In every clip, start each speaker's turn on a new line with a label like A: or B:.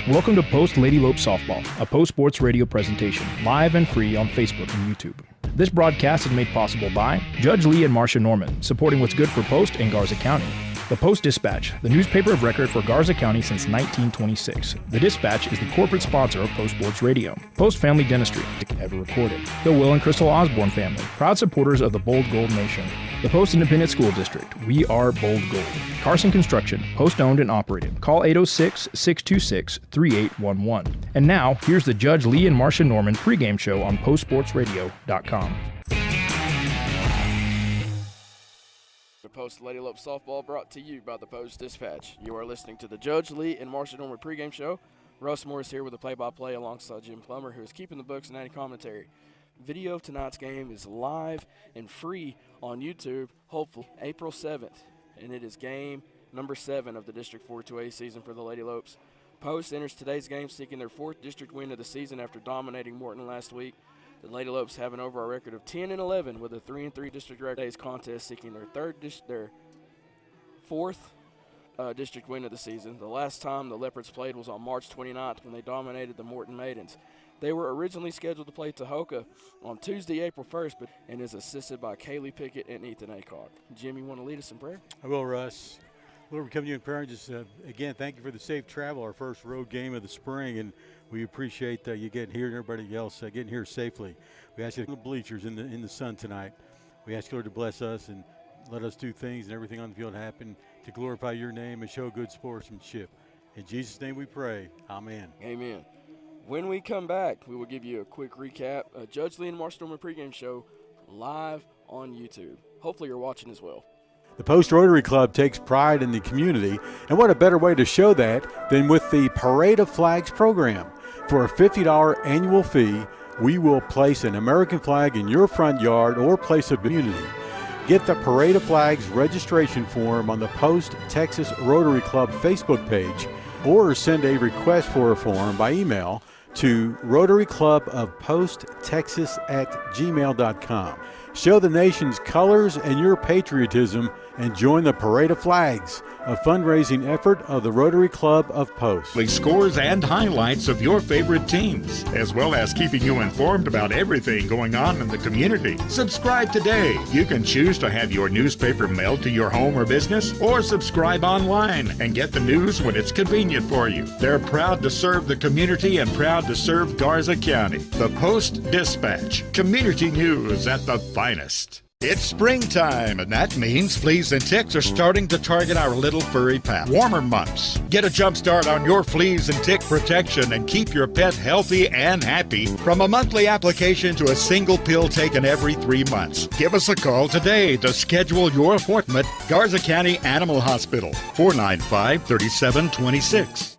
A: Welcome to Post Lady Lope Softball, a Post Sports Radio presentation, live and free on Facebook and YouTube. This broadcast is made possible by Judge Lee and Marcia Norman, supporting what's good for Post and Garza County. The Post-Dispatch, the newspaper of record for Garza County since 1926. The Dispatch is the corporate sponsor of Post Sports Radio. Post Family Dentistry, ever recorded. The Will and Crystal Osborne family, proud supporters of the Bold Gold Nation. The Post Independent School District, we are Bold Gold. Carson Construction, Post-owned and operated. Call 806-626-3811. And now, here's the Judge Lee and Marcia Norman pregame show on postsportsradio.com.
B: Post Lady Lope Softball brought to you by the Post-Dispatch. You are listening to the Judge Lee and Marcia Norman pregame show. Russ Moore is here with the play-by-play alongside Jim Plummer, who is keeping the books and adding commentary. Video of tonight's game is live and free on YouTube, hopefully April 7th, and it is game number 7 of the District 4-2A season for the Lady Lopes. Post enters today's game seeking their 4th district win of the season after dominating Morton last week. The Lady Lopes have an overall record of 10-11 with a 3-3 district record. Today's contest seeking their 4th district win of the season. The last time the Leopards played was on March 29th when they dominated the Morton Maidens. They were originally scheduled to play Tahoka on Tuesday, April 1st, and is assisted by Kaylee Pickett and Ethan Acock. Jim, you want to lead us in prayer?
C: I will, Russ. Lord, we come to you in prayer and just, again, thank you for the safe travel, our first road game of the spring, and we appreciate you getting here and everybody else getting here safely. We ask you to the bleachers in the sun tonight. We ask you, Lord, to bless us and let us do things and everything on the field happen to glorify your name and show good sportsmanship. In Jesus' name we pray. Amen.
B: Amen. When we come back, we will give you a quick recap. Judge Lee and Marcia Norman pregame show live on YouTube. Hopefully you're watching as well.
C: The Post Rotary Club takes pride in the community, and what a better way to show that than with the Parade of Flags program. For a $50 annual fee, we will place an American flag in your front yard or place of community. Get the Parade of Flags registration form on the Post Texas Rotary Club Facebook page, or send a request for a form by email to rotaryclubofposttexas@gmail.com. Show the nation's colors and your patriotism and join the Parade of Flags, a fundraising effort of the Rotary Club of Post.
D: Scores and highlights of your favorite teams, as well as keeping you informed about everything going on in the community. Subscribe today. You can choose to have your newspaper mailed to your home or business, or subscribe online and get the news when it's convenient for you. They're proud to serve the community and proud to serve Garza County. The Post-Dispatch, community news at the finest. It's springtime, and that means fleas and ticks are starting to target our little furry pal. Warmer months. Get a jump start on your fleas and tick protection and keep your pet healthy and happy from a monthly application to a single pill taken every 3 months. Give us a call today to schedule your appointment. Garza County Animal Hospital, 495-3726.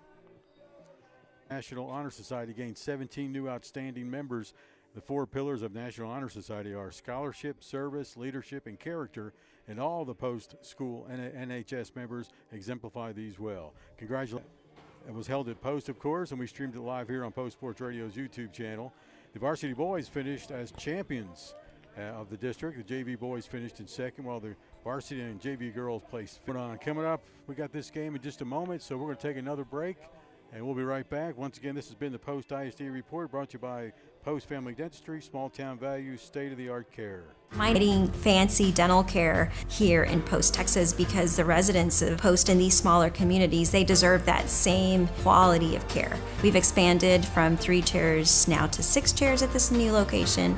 C: National Honor Society gained 17 new outstanding members. The 4 pillars of National Honor Society are scholarship, service, leadership, and character, and all the post-school NHS members exemplify these well. Congratulations. It was held at Post, of course, and we streamed it live here on Post Sports Radio's YouTube channel. The varsity boys finished as champions of the district. The JV boys finished in second, while the varsity and JV girls placed fifth. Coming up, we got this game in just a moment, so we're going to take another break, and we'll be right back. Once again, this has been the Post ISD Report, brought to you by Post Family Dentistry, small town values, state-of-the-art care.
E: Getting fancy dental care here in Post, Texas, because the residents of Post in these smaller communities, they deserve that same quality of care. We've expanded from 3 chairs now to 6 chairs at this new location.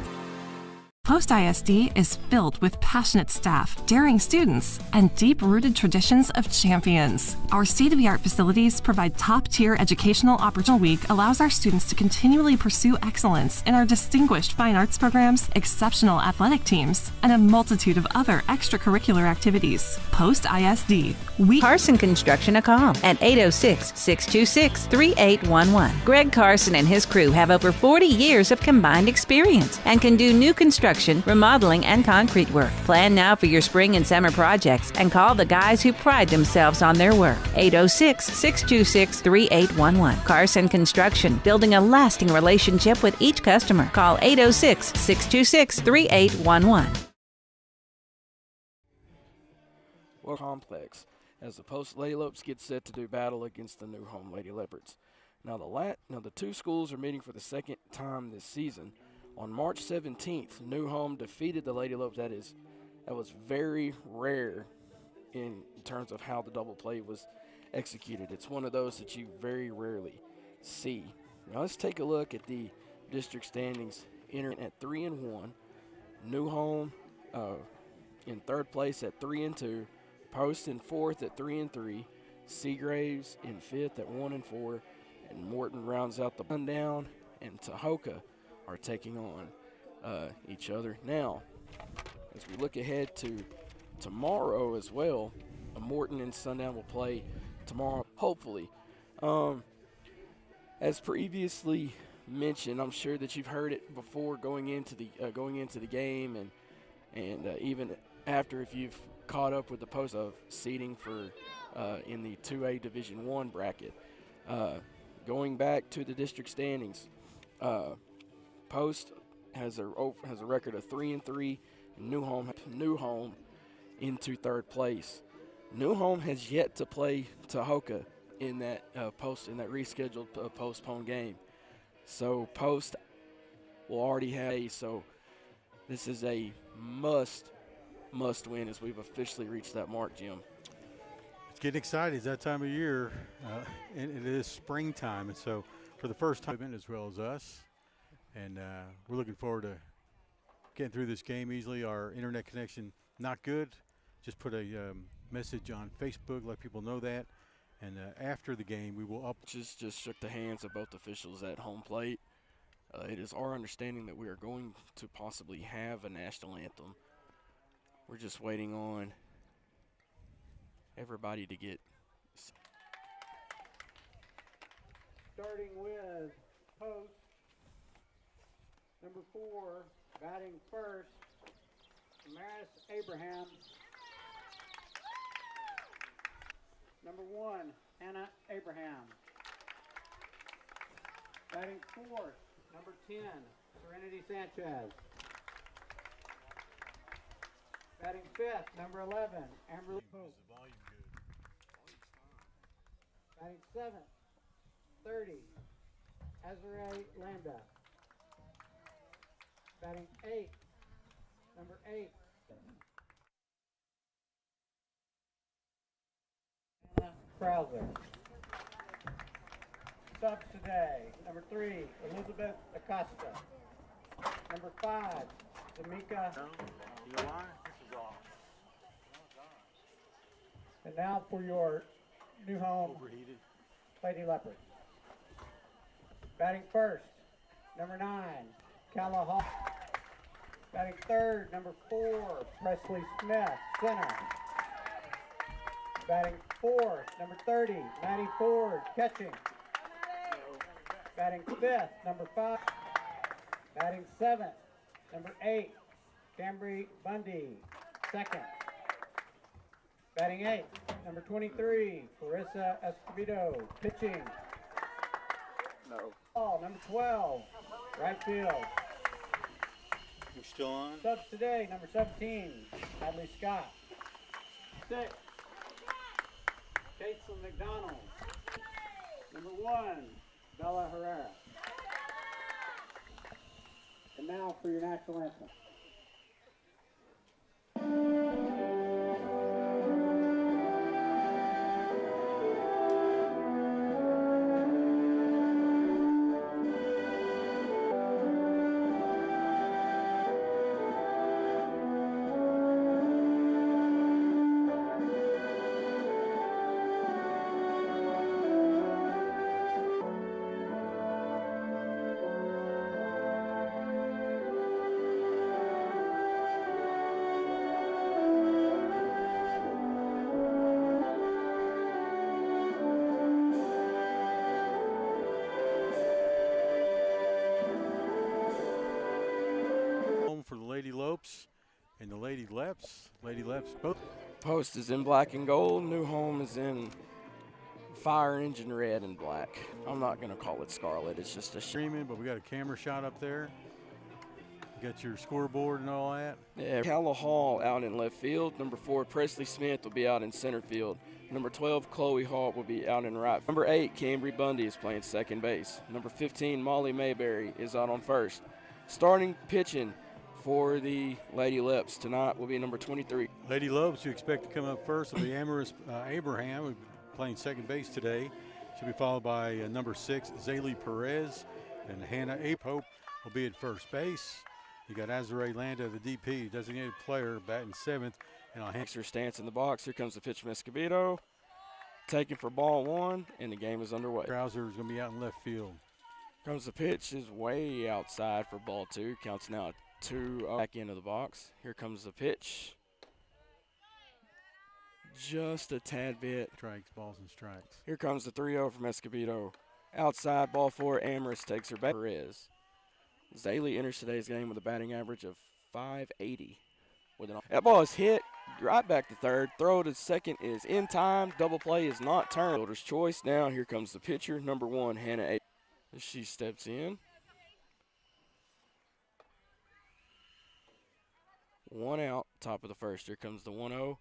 F: Post ISD is filled with passionate staff, daring students, and deep-rooted traditions of champions. Our state-of-the-art facilities provide top-tier educational opportunity. Week allows our students to continually pursue excellence in our distinguished fine arts programs, exceptional athletic teams, and a multitude of other extracurricular activities. Post ISD.
G: Carson Construction a call at 806-626-3811. Greg Carson and his crew have over 40 years of combined experience and can do new construction, remodeling, and concrete work. Plan now for your spring and summer projects and call the guys who pride themselves on their work. 806-626-3811. Carson Construction, building a lasting relationship with each customer. Call 806-626-3811.
B: Complex as the Post Lady Lopes get set to do battle against the new home Lady Leopards. Now the two schools are meeting for the second time this season. On March 17th, New Home defeated the Lady Lopes. That was very rare in terms of how the double play was executed. It's one of those that you very rarely see. Now let's take a look at the district standings. Entering at 3-1, New Home in third place at 3-2, Post in fourth at 3-3, Seagraves in fifth at 1-4, and Morton rounds out the rundown, and Tahoka are taking on each other. Now, as we look ahead to tomorrow as well, Morton and Sundown will play tomorrow, hopefully. As previously mentioned, I'm sure that you've heard it before going into the game, and even after, if you've caught up with the post of seeding for in the 2A Division I bracket. Going back to the district standings, Post has a record of 3-3, and New Home into third place. New Home has yet to play Tahoka in that rescheduled postponed game. So Post will already have so this is a must win as we've officially reached that mark, Jim.
C: It's getting exciting. It's that time of year, and it is springtime, and so for the first time, as well as us, and we're looking forward to getting through this game easily. Our internet connection not good. Just put a message on Facebook, let people know that, and after the game, we will
B: Just shook the hands of both officials at home plate. It is our understanding that we are going to possibly have a national anthem. We're just waiting on everybody to get.
H: Starting with Post, number 4, batting first, Maris Abraham. Number 1, Hannah Abraham. Batting fourth, number 10, Serenity Sanchez. Batting fifth, number 11, Amber Pope. Batting seventh, 30, Azure Landa. Batting eighth, number 8, Anna Krauser. Subs today, number 3, Elizabeth Acosta. Number 5, D'Amica. And now for your New Home Lady Leopards. Batting first, number 9, Calla Hall. Batting third, number 4, Presley Smith, center. Batting fourth, number 30, Maddie Ford, catching. Batting fifth, number 5. Batting seventh, number 8, Cambry Bundy, second. Batting eighth, number 23, Carissa Escobedo, pitching. No. Ball, number 12, right field.
C: You're still on?
H: Subs today, number 17, Hadley Scott. 6, Caitlin McDonald. Number 1, Bella Herrera. And now for your national anthem.
C: For the Lady Lopes and the Lady Leps. Lady Leps both.
B: Post is in black and gold. New Home is in fire engine red and black. I'm not going to call it scarlet. It's just a
C: Streaming, but we got a camera shot up there. You got your scoreboard and all that.
B: Yeah, Calla Hall out in left field. Number 4, Presley Smith will be out in center field. Number 12, Chloe Hall will be out in right. Number 8, Cambry Bundy is playing second base. Number 15, Molly Mayberry is out on first. Starting pitching for the Lady Leps tonight will be number 23.
C: Lady Lopes, you expect to come up first, will be Amaris Abraham, who's playing second base today. She'll be followed by number 6, Zaylee Perez, and Hannah Apope will be at first base. You got Azare Landa, the DP, designated player, batting 7th. And I'll
B: Extra stance in the box. Here comes the pitch from Escobedo. Taken for ball 1, and the game is underway.
C: Krauser is going to be out in left field.
B: Comes the pitch, is way outside for ball 2. Counts now 2 back into the box. Here comes the pitch. Just a tad bit.
C: Strikes, balls, and strikes.
B: Here comes the 3-0 from Escobedo. Outside, ball 4. Amaris takes her back. Perez. Zaylee enters today's game with a batting average of .580. That ball is hit right back to third. Throw to second is in time. Double play is not turned. Fielder's choice. Now here comes the pitcher, number 1, Hannah A. As she steps in. 1 out, top of the first. Here comes the 1-0.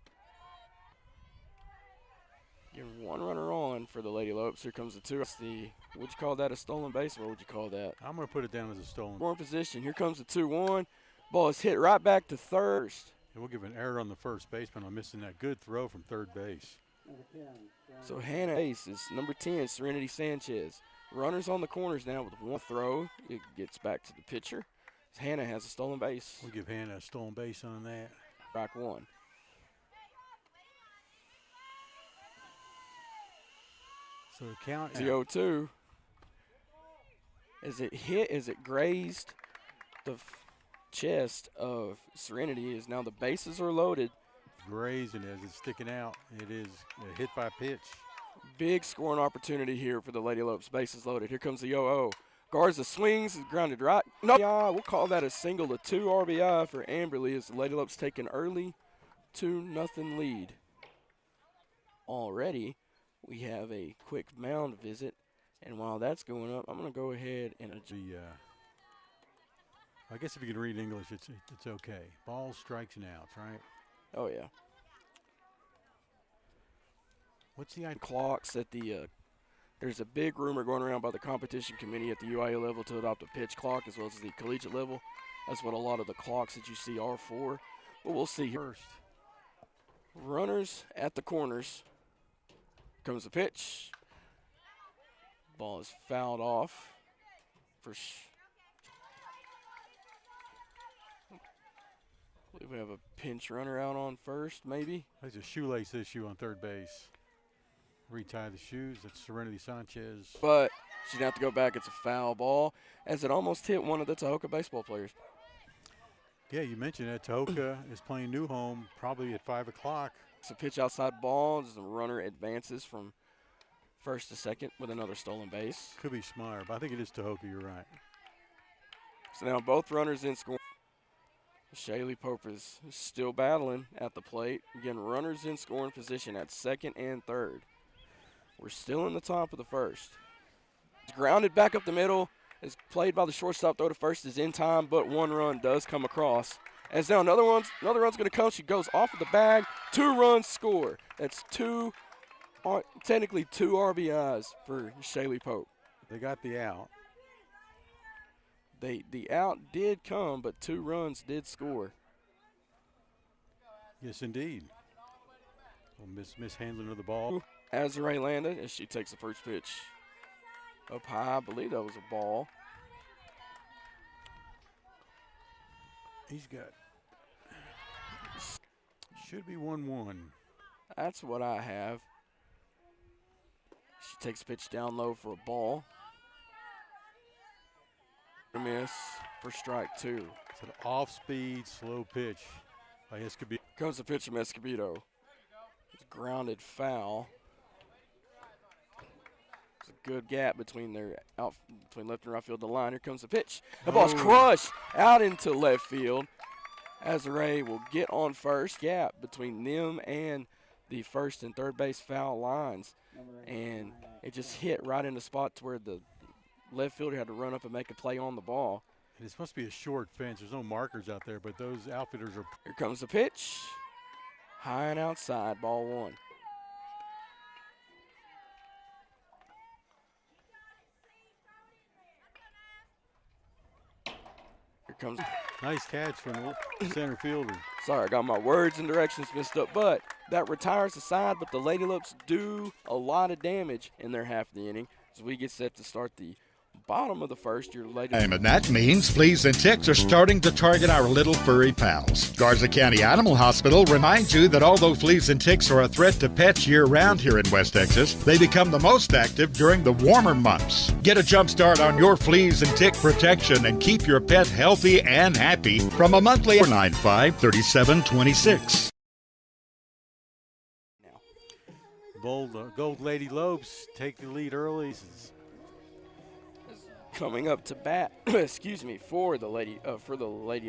B: Getting 1 runner on for the Lady Lopes. Here comes the 2. Would you call that a stolen base, or what would you call that?
C: I'm going to put it down as a stolen.
B: More in position. Here comes the 2-1. Ball is hit right back to third.
C: And we'll give an error on the first baseman on missing that good throw from third base.
B: So Hannah Ace is number 10, Serenity Sanchez. Runners on the corners now with 1 throw. It gets back to the pitcher. Hannah has a stolen base.
C: We'll give Hannah a stolen base on that.
B: Strike 1.
C: So the count
B: The 0-2. As it grazed the chest of Serenity, is now the bases are loaded.
C: Grazing as it's sticking out. It is a hit by pitch.
B: Big scoring opportunity here for the Lady Lopes. Bases loaded. Here comes the 0-0. Garza swings, is grounded right. No, we'll call that a single. A 2 RBI for Amberly as the Lady Lopes take an early 2-0 lead. Already, we have a quick mound visit, and while that's going up, I'm going to go ahead and
C: I guess if you can read English, it's okay. Balls, strikes, and outs, right?
B: Oh yeah.
C: What's the idea?
B: Clocks at the there's a big rumor going around by the competition committee at the UIA level to adopt a pitch clock as well as the collegiate level. That's what a lot of the clocks that you see are for. But we'll see here.
C: First.
B: Runners at the corners. Comes the pitch. Ball is fouled off. I believe we have a pinch runner out on first, maybe.
C: There's a shoelace issue on third base. Retie the shoes. That's Serenity Sanchez.
B: But she'd have to go back. It's a foul ball as it almost hit one of the Tahoka baseball players.
C: Yeah, you mentioned that Tahoka is playing New Home probably at 5 o'clock.
B: It's a pitch outside ball. The runner advances from first to second with another stolen base.
C: Could be Smyer, but I think it is Tahoka. You're right.
B: So now both runners in scoring. Shaylee Pope is still battling at the plate. Again, runners in scoring position at second and third. We're still in the top of the first. It's grounded back up the middle. Is played by the shortstop. Throw to first is in time, but 1 run does come across. As now another run's going to come. She goes off of the bag. 2 runs score. That's technically 2 RBIs for Shaylee Pope.
C: They got the out.
B: The out did come, but 2 runs did score.
C: Yes, indeed. Well, mishandling of the ball.
B: Azare Landa as she takes the first pitch. Up high, I believe that was a ball.
C: He's got. Should be 1-1.
B: That's what I have. She takes a pitch down low for a ball. A miss for strike 2.
C: It's an off-speed, slow pitch by Escobedo.
B: Comes the pitch from Escobedo. It's grounded foul. It's a good gap between between left and right field. The line. Here comes the pitch. The ball's crushed out into left field. Azare will get on first. Gap between them and the first and third base foul lines, and it just hit right in the spot to where the left fielder had to run up and make a play on the ball.
C: And this must be a short fence. There's no markers out there, but those outfitters are.
B: Here comes the pitch. High and outside, ball 1. Here comes.
C: Nice catch from the center fielder.
B: Sorry, I got my words and directions mixed up, but that retires the side, but the Lady Lopes do a lot of damage in their half of the inning as we get set to start the bottom of the first. Your Lady.
D: And that means fleas and ticks are starting to target our little furry pals. Garza County Animal Hospital reminds you that although fleas and ticks are a threat to pets year-round here in West Texas, they become the most active during the warmer months. Get a jump start on your fleas and tick protection and keep your pet healthy and happy from a monthly 495-3726.
C: Gold Lady Lopes take the lead early.
B: Coming up to bat, excuse me, for the Lady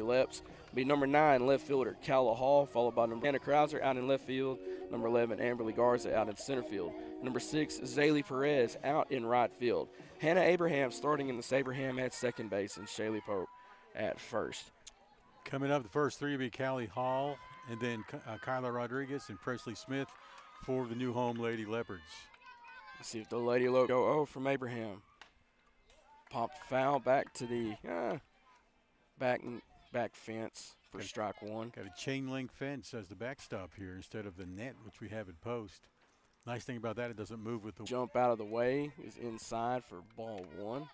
B: Leps, be number 9 left fielder Calla Hall, followed by number Anna Krauser out in left field, number 11 Amberly Garza out in center field, number 6 Zaylee Perez out in right field, Hannah Abraham starting in the Saberham at second base, and Shaylee Pope at first.
C: Coming up, the first 3 will be Callie Hall, and then Kyla Rodriguez and Presley Smith for the new home Lady Leopards.
B: Let's see if the Lady Lopes go 0 from Abraham. Popped foul back to the back fence for strike 1.
C: Got a chain link fence as the backstop here instead of the net, which we have at post. Nice thing about that, it doesn't move with the
B: jump out of the way is inside for ball 1.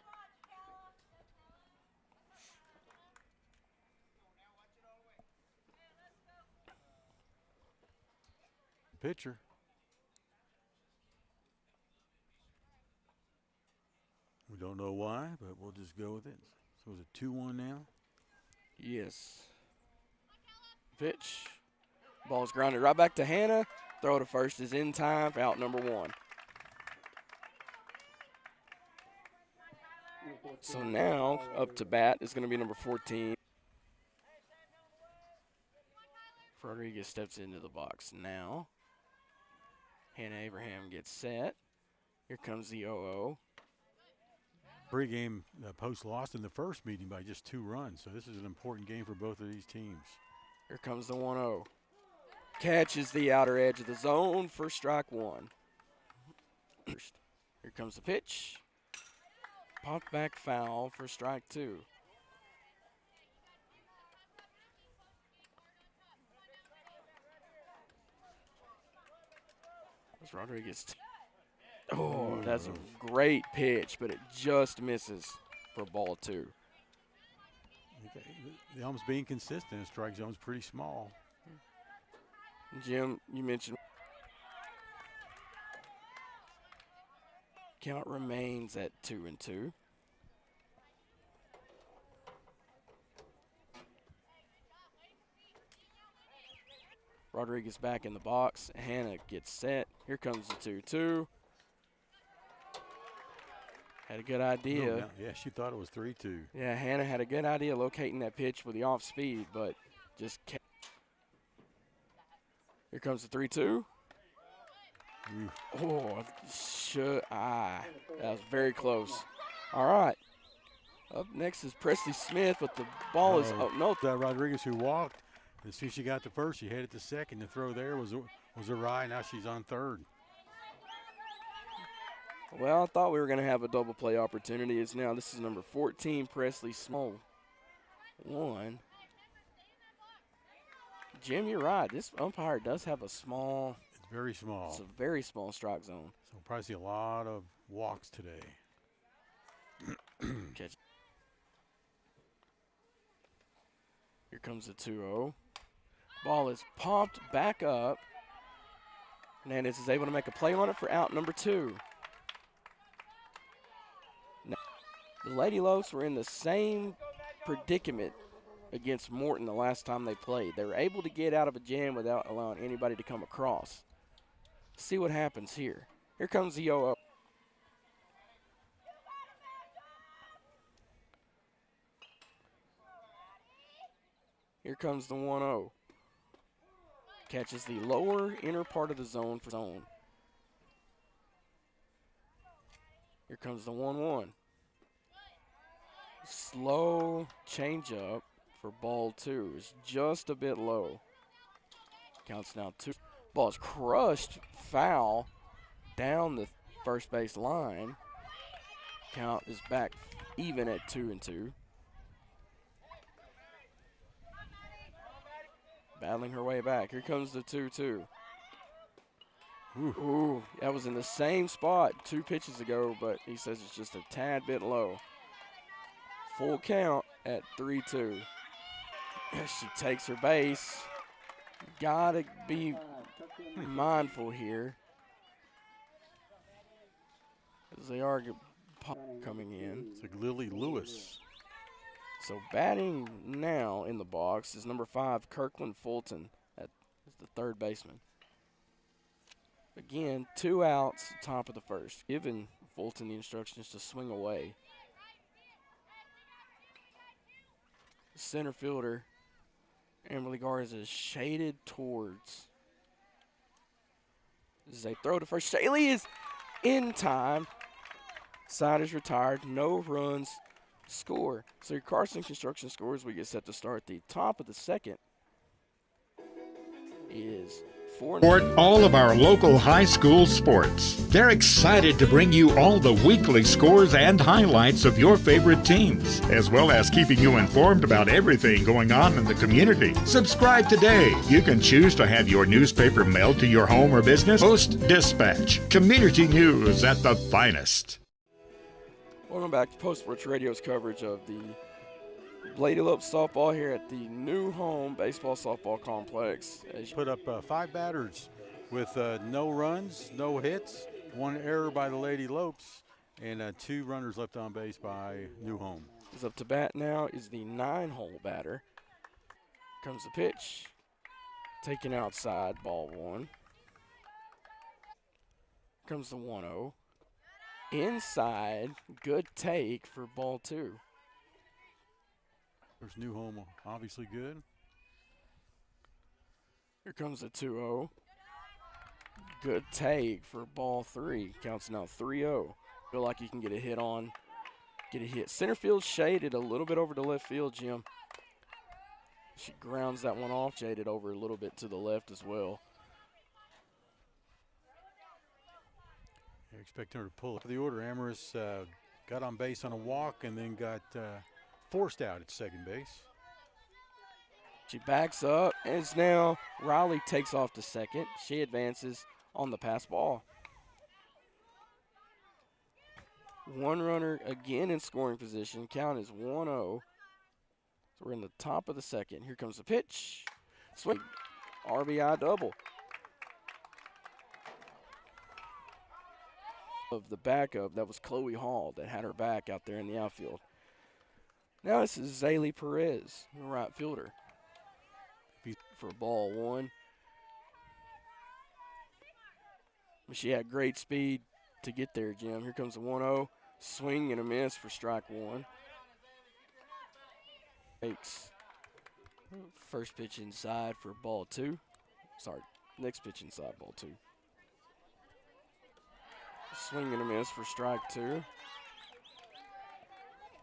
C: pitcher. We don't know why, but we'll just go with it. So is it 2-1 now?
B: Yes. Pitch. Ball's grounded right back to Hannah. Throw to first is in time for out number 1. So now up to bat is going to be number 14. Rodriguez steps into the box now. Hannah Abraham gets set. Here comes the 0-0.
C: Pre-game, Post lost in the first meeting by just 2 runs, so this is an important game for both of these teams.
B: Here comes the 1-0. Catches the outer edge of the zone for strike 1. Here comes the pitch. Popped back foul for strike 2. That's Rodriguez. Oh, that's a great pitch, but it just misses for ball 2.
C: Okay. The Elms being consistent. The strike zone's pretty small.
B: Jim, you mentioned count remains at 2-2. Rodriguez back in the box. Hannah gets set. Here comes the 2-2. Had a good idea.
C: No, yeah, she thought it was 3-2.
B: Yeah, Hannah had a good idea locating that pitch with the off speed, but just kept. Here comes the 3-2. Oh, that was very close. All right. Up next is Presley Smith, but the ball is no.
C: Rodriguez who walked. As soon as she got to first, she headed to second. The throw there was awry. Now she's on third.
B: Well, I thought we were going to have a double play opportunity. This is number 14, Presley Small. 1. Jim, you're right. This umpire does have a small.
C: It's very small.
B: It's a very small strike zone.
C: So we'll probably see a lot of walks today.
B: Catch. Here comes the 2-0. Ball is popped back up. Hernandez is able to make a play on it for out number 2. Now, the Lady Lopes were in the same predicament against Morton the last time they played. They were able to get out of a jam without allowing anybody to come across. See what happens here. Here comes the 0-0. Here comes the 1-0. Catches the lower inner part of the zone for zone. Here comes the 1-1. Slow changeup for ball 2 is just a bit low. Counts now 2. Ball is crushed, foul, down the first base line. Count is back even at 2-2. Battling her way back. Here comes the 2-2. Ooh, that was in the same spot 2 pitches ago, but he says it's just a tad bit low. Full count at 3-2. She takes her base. Gotta be mindful here, as they are coming in.
C: It's like Lily Lewis.
B: So batting now in the box is number 5, Kirkland Fulton, as the third baseman. Again, 2 outs, top of the first, giving Fulton the instructions to swing away. Center fielder Emily Garza is shaded towards. As they throw to first, Shaley is in time. Side is retired, no runs score. So your Carson Construction scores. We get set to start the top of the second. Is 4.
D: Support all of our local high school sports. They're excited to bring you all the weekly scores and highlights of your favorite teams, as well as keeping you informed about everything going on in the community. Subscribe today. You can choose to have your newspaper mailed to your home or business. Post-Dispatch. Community news at the finest.
B: Welcome back to Post Sports Radio's coverage of the Lady Lope softball here at the new home baseball softball complex.
C: Put up 5 batters with no runs, no hits, 1 error by the Lady Lopes, and 2 runners left on base by New Home.
B: Is up to bat now is the 9-hole batter. Comes the pitch. Taken outside, ball 1. Comes the 1-0. Inside, good take for ball 2.
C: There's New Home, obviously good.
B: Here comes the 2-0. Good take for ball 3. Counts now 3-0. Feel like you can get a hit on. Get a hit. Center field shaded a little bit over to left field, Jim. She grounds that one off, shaded over a little bit to the left as well.
C: You're expecting her to pull for the order. Amherst got on base on a walk and then got forced out at second base.
B: She backs up, and it's now Riley takes off to second. She advances on the pass ball. 1 runner again in scoring position. Count is 1-0. So we're in the top of the second. Here comes the pitch. Swing. RBI double. Of the backup, that was Chloe Hall that had her back out there in the outfield. Now this is Zaylee Perez, the right fielder, for ball 1. She had great speed to get there, Jim. Here comes the 1-0. Swing and a miss for strike 1. Takes first pitch inside for ball 2. Sorry, next pitch inside, ball 2. Swing and a miss for strike 2.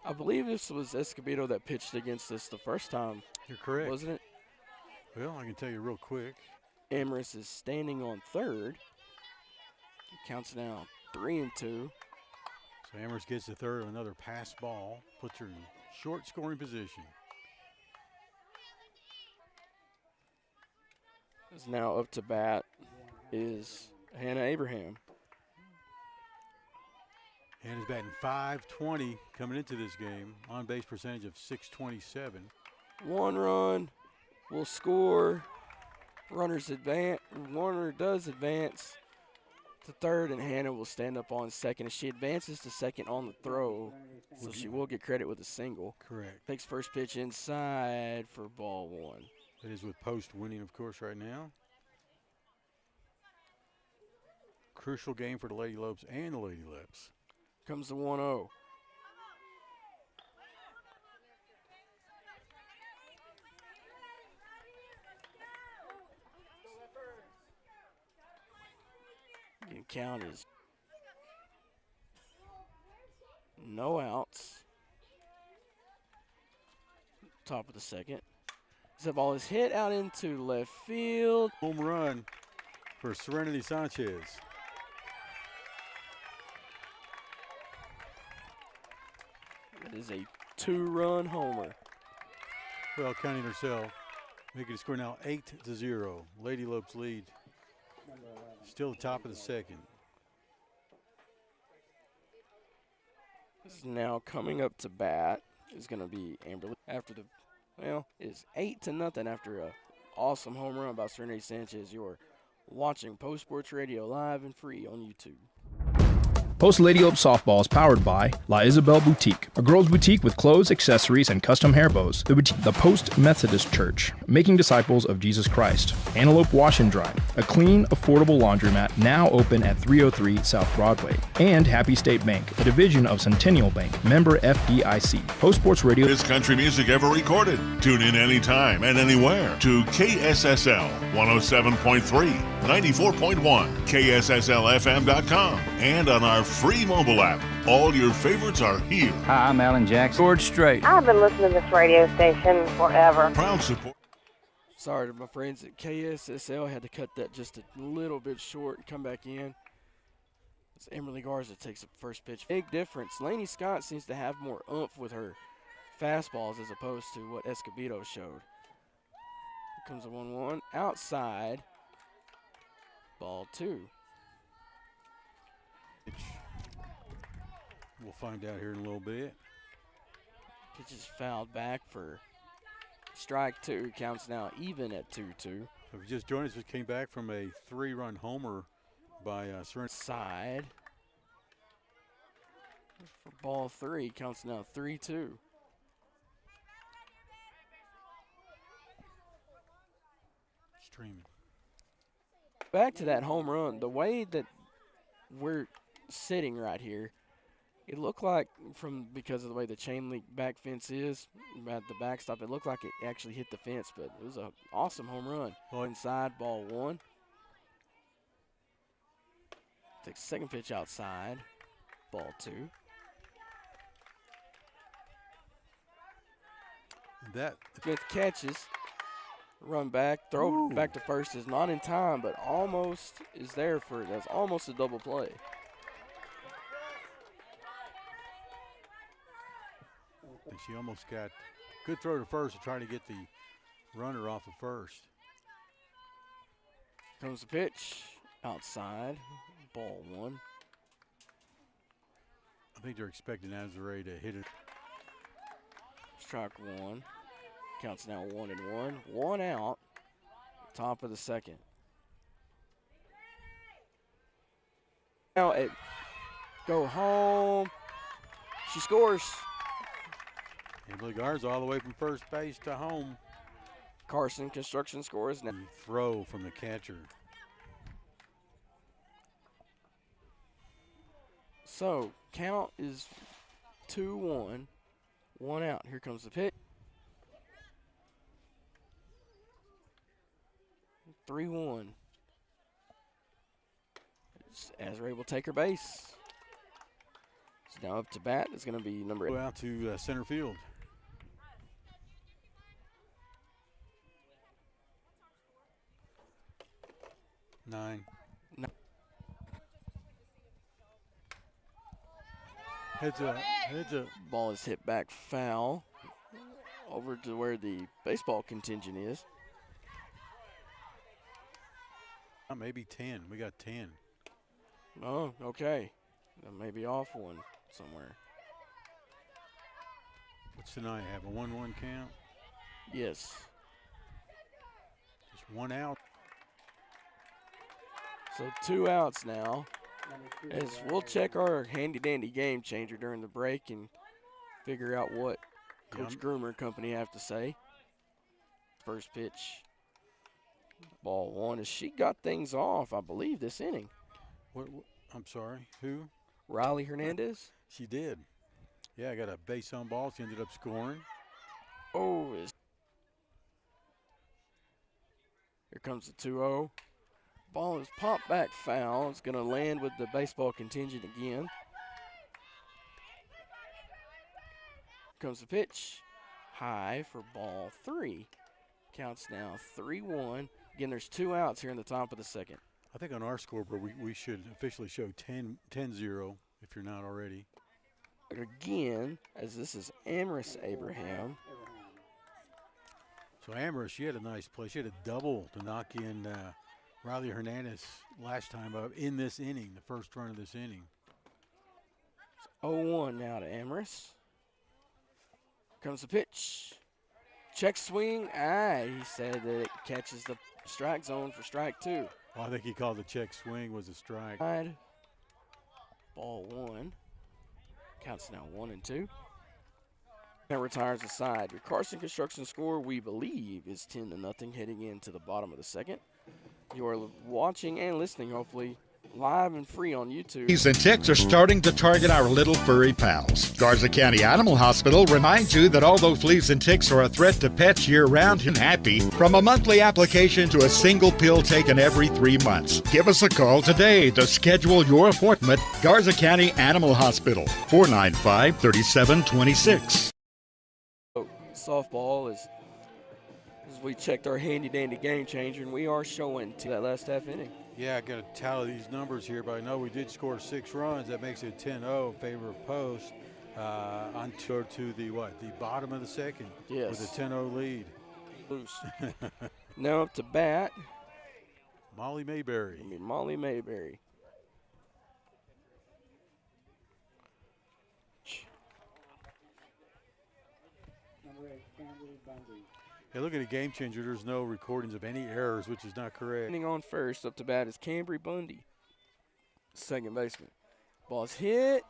B: I believe this was Escobedo that pitched against us the first time.
C: You're correct.
B: Wasn't it?
C: Well, I can tell you real quick.
B: Amherst is standing on third. Counts now 3-2.
C: So Amherst gets the third of another pass ball, puts her in short scoring position.
B: Is now up to bat is Hannah Abraham.
C: Hannah's batting .520 coming into this game. On base percentage of .627.
B: 1 run will score. Runners advance. Warner does advance to third, and Hannah will stand up on second. As she advances to second on the throw, so she will get credit with a single.
C: Correct.
B: Takes first pitch inside for ball 1.
C: That is with Post winning, of course, right now. Crucial game for the Lady Lopes and the Lady Lips.
B: Comes the 1-0. The count is no outs. top of the second. The ball is hit out into left field.
C: Home run for Serenity Sanchez.
B: It is a 2-run homer.
C: Well, counting herself, making the score now 8-0. Lady Lope's lead. Still the top of the second.
B: This is now coming up to bat is going to be Amberly after the, well, it's 8-0 after a awesome home run by Serenity Sanchez. You're watching Post Sports Radio live and free on YouTube.
A: Post Lady Lope Softball is powered by La Isabel Boutique, a girls' boutique with clothes, accessories, and custom hair bows. The Post Methodist Church, making disciples of Jesus Christ. Antelope Wash and Dry, a clean, affordable laundromat now open at 303 South Broadway. And Happy State Bank, a division of Centennial Bank, member FDIC. Post Sports Radio.
I: Is country music ever recorded? Tune in anytime and anywhere to KSSL 107.3, 94.1, KSSLFM.com, and on our free mobile app. All your favorites are here.
J: Hi, I'm Alan Jackson.
K: George Strait.
L: I've been listening to this radio station forever.
I: Proud support.
B: Sorry to my friends at KSSL. Had to cut that just a little bit short and come back in. It's Emily Garza takes the first pitch. Big difference. Lainey Scott seems to have more oomph with her fastballs as opposed to what Escobedo showed. Here comes a 1-1 outside. Ball 2.
C: We'll find out here in a little bit.
B: Pitch is fouled back for strike 2. Counts now even at 2-2.
C: So if you just joined us, we came back from a 3-run homer by Serenity.
B: Side. For ball 3. Counts now 3-2.
C: Streaming.
B: Back to that home run. The way that we're sitting right here, it looked like because of the way the chain link back fence is at the backstop, it looked like it actually hit the fence, but it was an awesome home run. Inside, ball 1. Takes second pitch outside, ball 2.
C: That
B: Smith catches, run back, throw back to first is not in time, but almost is there for, that's almost a double play.
C: and she almost got good throw to first to try to get the runner off of first.
B: Comes the pitch outside, ball 1.
C: I think they're expecting Nazare to hit it.
B: Strike 1. Counts now 1-1. 1 out. Top of the second. Now it go home. She scores.
C: Emily Garza all the way from first base to home.
B: Carson Construction scores now.
C: Throw from the catcher.
B: So count is 2-1. 1 out. Here comes the pitch. 3-1. Azrael will take her base. It's now up to bat. It's going to be number 8.
C: Go out to center field. Nine. Heads up.
B: Ball is hit back foul over to where the baseball contingent is.
C: Maybe 10. We got 10.
B: Oh, okay. That may be off one somewhere.
C: What's tonight? Have a 1-1 count?
B: Yes.
C: Just 1 out.
B: So 2 outs now. As we'll check our handy-dandy game changer during the break and figure out what Coach Groomer Company have to say. First pitch. Ball 1 as she got things off, I believe, this inning.
C: What, I'm sorry, who?
B: Riley Hernandez.
C: She did. Yeah, I got a base on ball. She ended up scoring.
B: Oh, here comes the 2-0. Ball is popped back foul. It's going to land with the baseball contingent again. Comes the pitch. high for ball 3. Counts now 3-1. Again, there's 2 outs here in the top of the second.
C: I think on our scoreboard we should officially show 10-0 if you're not already.
B: Again, as this is Amaris Abraham.
C: So Amaris, she had a nice play. She had a double to knock in Riley Hernandez last time in this inning, the first run of this inning.
B: It's 0-1 now to Amaris. Comes the pitch. Check swing. He said that it catches the strike zone for strike 2.
C: Well, I think he called the check swing was a strike.
B: Ball 1. Counts now 1-2. That retires the side. Your Carson Construction score, we believe, is 10-0 heading into the bottom of the second. You are watching and listening, hopefully, live and free on YouTube.
D: Fleas and ticks are starting to target our little furry pals. Garza County Animal Hospital reminds you that although fleas and ticks are a threat to pets year-round and happy, from a monthly application to a single pill taken every 3 months. Give us a call today to schedule your appointment. Garza County Animal Hospital, 495-3726.
B: Softball as we checked our handy-dandy game changer, and we are showing to that last half inning.
C: Yeah, I got to tally these numbers here, but I know we did score 6 runs. That makes it 10-0 in favor of Post to the bottom of the second.
B: Yes.
C: With a 10-0 lead.
B: Loose. Now up to bat.
C: Molly Mayberry.
B: Molly Mayberry.
C: Hey, look at the game changer. There's no recordings of any errors, which is not correct.
B: Standing on first, up to bat is Cambry Bundy, second baseman. Ball's hit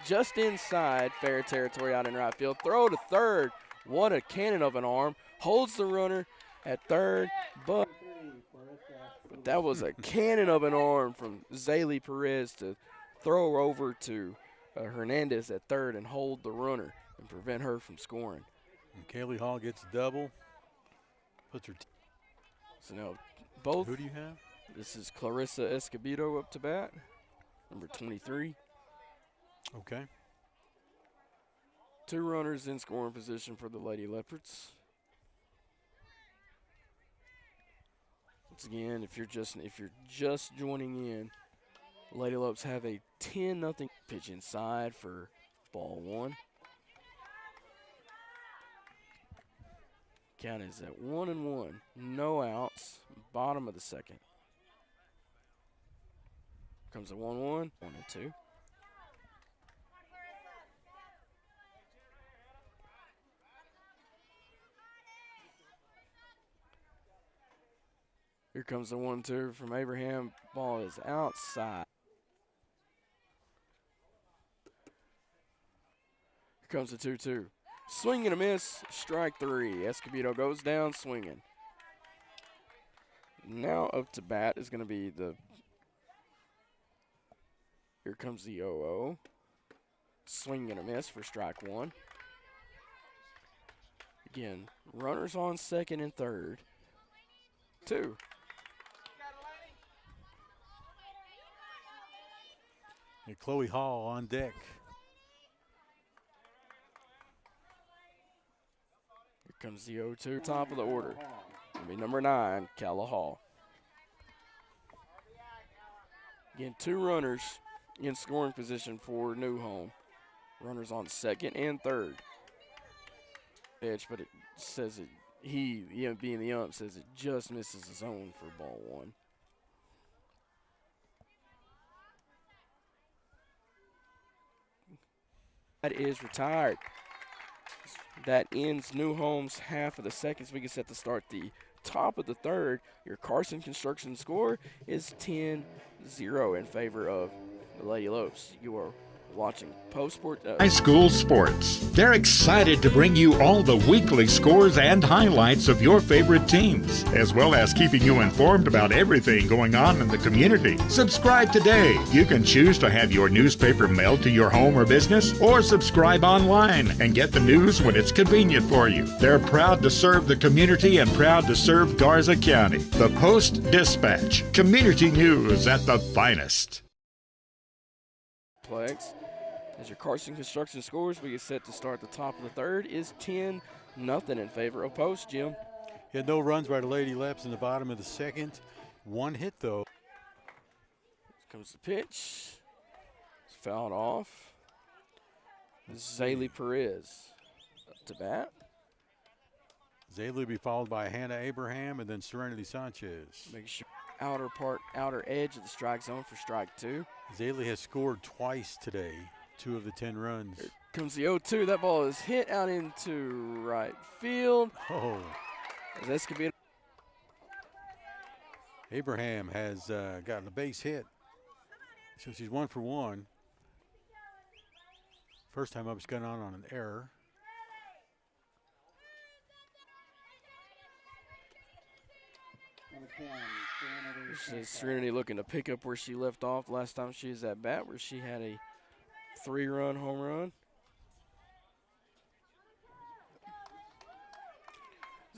B: just inside fair territory out in right field. Throw to third. What a cannon of an arm. Holds the runner at third, but that was a cannon of an arm from Zaylee Perez to throw over to Hernandez at third and hold the runner and prevent her from scoring.
C: And Kaylee Hall gets a double. Puts her.
B: So now both.
C: Who do you have?
B: This is Clarissa Escobedo up to bat, number 23.
C: Okay.
B: 2 runners in scoring position for the Lady Leopards. Once again, if you're just joining in, Lady Lopes have a 10-0 pitch inside for ball 1. Count is at 1-1, no outs, bottom of the second. Comes a 1-1, 1-2. Here comes the 1-2 from Abraham. Ball is outside. Here comes the 2-2. Swing and a miss, strike 3. Escobedo goes down swinging. Now up to bat is going to be here comes the 0-0. Swing and a miss for strike 1. Again, runners on second and third. 2.
C: And Chloe Hall on deck.
B: Here comes the 0-2, top of the order. It'll be number 9, Calla Hall. Again, 2 runners in scoring position for New Home. Runners on second and third. Pitch, but it says it. He, being the ump, says it just misses the zone for ball 1. That is retired. That ends New Home's half of the second. So we can set to start the top of the third. Your Carson Construction score is 10-0 in favor of the Lady Lopes. You are watching Post Sport.
D: High school sports. They're excited to bring you all the weekly scores and highlights of your favorite teams, as well as keeping you informed about everything going on in the community. Subscribe today. You can choose to have your newspaper mailed to your home or business, or subscribe online and get the news when it's convenient for you. They're proud to serve the community and proud to serve Garza County. The Post-Dispatch. Community news at the finest.
B: Plex. As your Carson Construction scores, we get set to start the top of the third, is 10-0 nothing in favor of Post, Jim.
C: He had no runs by the Lady Leps in the bottom of the second. One hit, though.
B: Here comes the pitch. It's fouled off. Zaylee Perez up to bat.
C: Zaylee will be followed by Hannah Abraham and then Serenity Sanchez.
B: Make sure outer edge of the strike zone for strike 2.
C: Zaylee has scored twice today, 2 of the 10 runs.
B: Here comes the 0-2. That ball is hit out into right field.
C: Oh.
B: This could be.
C: Abraham has gotten a base hit. So she's 1 for 1. First time up, it's gone on an error.
B: Serenity looking to pick up where she left off last time she was at bat, where she had a 3-run home run.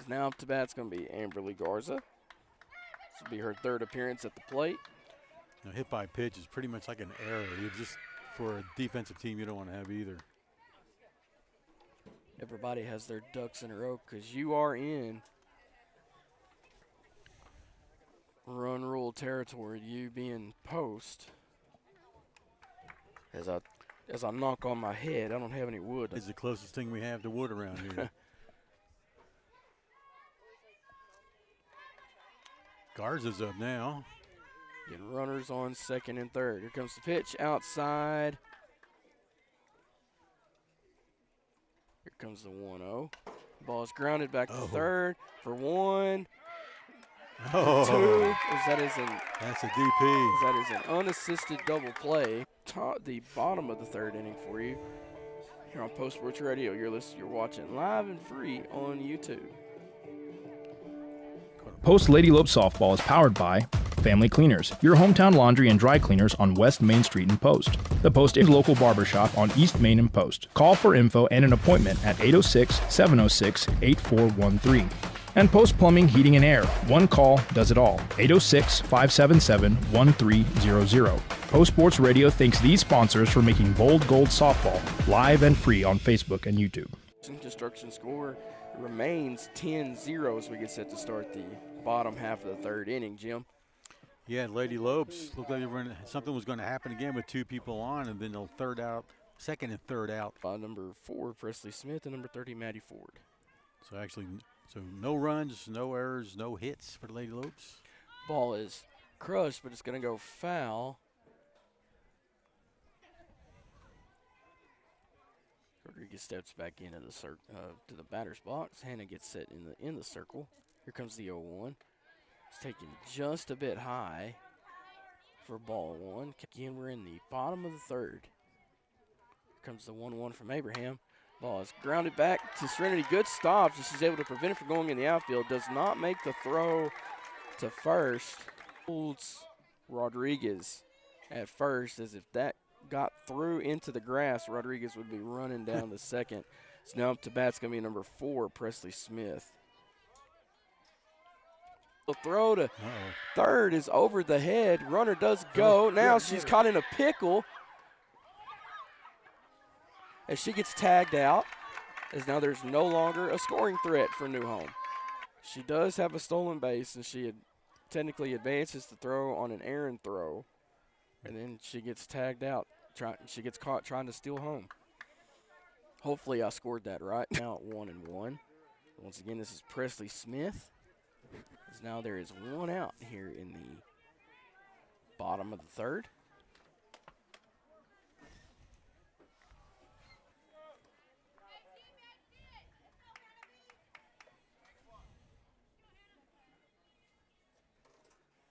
B: Now up to bat, it's going to be Amberly Garza. This will be her 3rd appearance at the plate.
C: Now, hit by pitch is pretty much like an error. You just, for a defensive team, you don't want to have either.
B: Everybody has their ducks in a row because you are in run rule territory, you being Post. As I knock on my head, I don't have any wood.
C: It's the closest thing we have to wood around here. Garza's up now.
B: Getting runners on 2nd and 3rd. Here comes the pitch outside. Here comes the 1-0. Ball is grounded back to 3rd for 1.
C: Oh.
B: 2.
C: That's a DP.
B: That is an unassisted double play. The bottom of the 3rd inning for you. Here on Post Sports Radio, you're watching live and free on YouTube.
A: Post Lady Lope Softball is powered by Family Cleaners, your hometown laundry and dry cleaners on West Main Street in Post. The Post is local barbershop on East Main and Post. Call for info and an appointment at 806-706-8413. And Post Plumbing, Heating and Air. One call does it all. 806-577-1300. Post Sports Radio thanks these sponsors for making Bold Gold Softball live and free on Facebook and YouTube.
B: Construction score remains 10-0 as we get set to start the bottom half of the 3rd inning, Jim.
C: Yeah, Lady Lopes looked like something was going to happen again with 2 people on, and then they'll 2nd and 3rd out.
B: By number 4, Presley Smith, and number 30, Maddie Ford.
C: So no runs, no errors, no hits for Lady Lopes.
B: Ball is crushed, but it's going to go foul. Rodriguez steps back into the to the batter's box. Hannah gets set in the circle. Here comes the 0-1. It's taken just a bit high for ball 1. Again, we're in the bottom of the 3rd. Here comes the 1-1 from Abraham. Ball is grounded back to Serenity. Good stop. She's able to prevent it from going in the outfield. Does not make the throw to first. Holds Rodriguez at first, as if that got through into the grass, Rodriguez would be running down to 2nd. It's now up to bat. It's going to be number 4, Presley Smith. The throw to 3rd is over the head. Runner does go. Now she's caught in a pickle as she gets tagged out, as now there's no longer a scoring threat for New Home. She does have a stolen base, and she technically advances to throw on an errant throw, and then she gets tagged out. She gets caught trying to steal home. Hopefully I scored that right. Now at 1-1. Once again, this is Presley Smith. As now there is 1 out here in the bottom of the 3rd.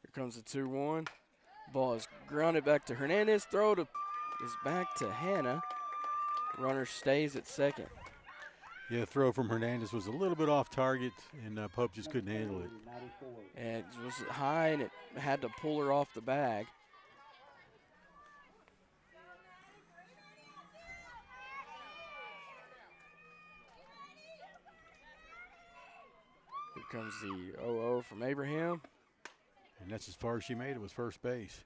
B: Here comes the 2-1. Ball is grounded back to Hernandez. Throw is back to Hannah. Runner stays at 2nd.
C: Yeah, the throw from Hernandez was a little bit off target, and Pope just couldn't handle it.
B: And it was high, and it had to pull her off the bag. Here comes the 0-0 from Abraham.
C: And that's as far as she made it, was first base.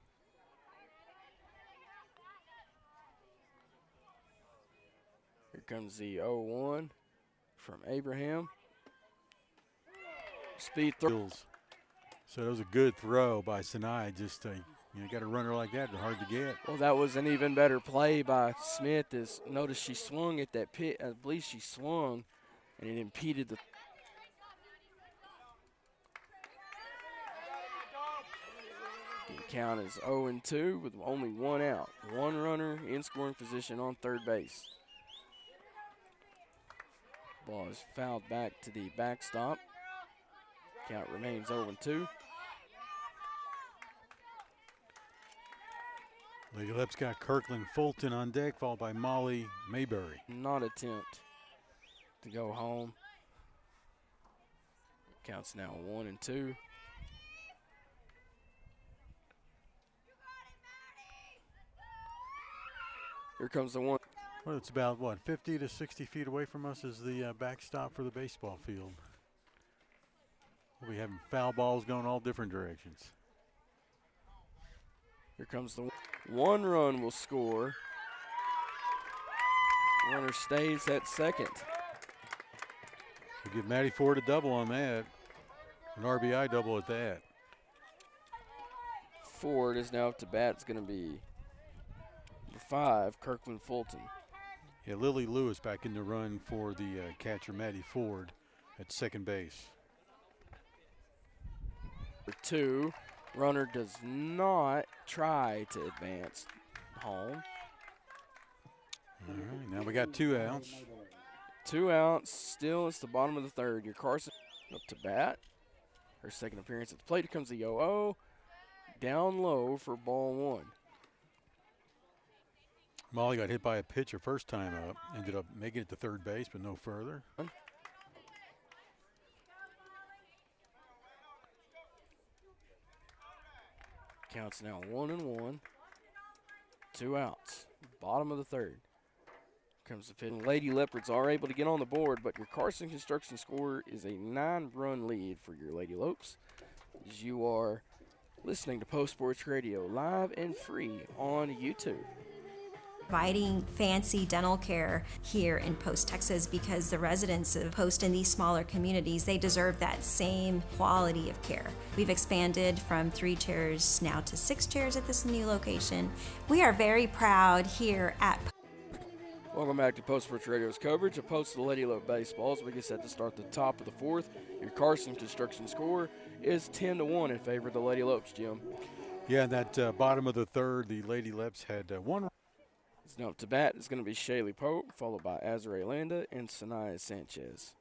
B: Here comes the 0-1 from Abraham. Speed throw.
C: So that was a good throw by Sinai. Just you got a runner like that, they're hard to get.
B: Well, that was an even better play by Smith. As notice she swung at that pit. I believe she swung, and it impeded the. The count is 0-2 with only one out. One runner in scoring position on third base. Ball is fouled back to the backstop. Count remains 0-2.
C: Lady Lep's got Kirkland Fulton on deck, followed by Molly Mayberry.
B: Not attempt to go home. Counts now 1-2. Here comes the one.
C: Well, it's about, 50 to 60 feet away from us is the backstop for the baseball field. We'll be having foul balls going all different directions.
B: Here comes the one run will score. Runner stays at second.
C: We give Maddie Ford a double on that. An RBI double at that.
B: Ford is now up to bat. It's going to be number 5, Kirkland Fulton.
C: Yeah, Lily Lewis back in the run for the catcher, Maddie Ford, at second base.
B: For 2, runner does not try to advance home.
C: All right, now we got 2 outs.
B: 2 outs, still it's the bottom of the third. Your Carson up to bat. Her second appearance at the plate. Here comes the 0-0. Down low for ball 1.
C: Molly got hit by a pitcher first time up. Ended up making it to third base, but no further.
B: Counts now 1-1. 2 outs. Bottom of the third. Comes the pitch. Lady Leopards are able to get on the board, but your Carson Construction score is a 9-run lead for your Lady Lopes. As you are listening to Post Sports Radio live and free on YouTube.
E: Providing fancy dental care here in Post, Texas, because the residents of Post in these smaller communities, they deserve that same quality of care. We've expanded from 3 chairs now to 6 chairs at this new location. We are very proud here at
B: Welcome back to Post Sports Radio's coverage of Post Lady Lope baseball. As we get set to start the top of the 4th, your Carson Construction score is 10-1 in favor of the Lady Lopes, Jim.
C: Yeah, that bottom of the third, the Lady Leps had 1.
B: It's now up to bat. It's going to be Shaylee Pope, followed by Azrae Landa and Sanaya Sanchez.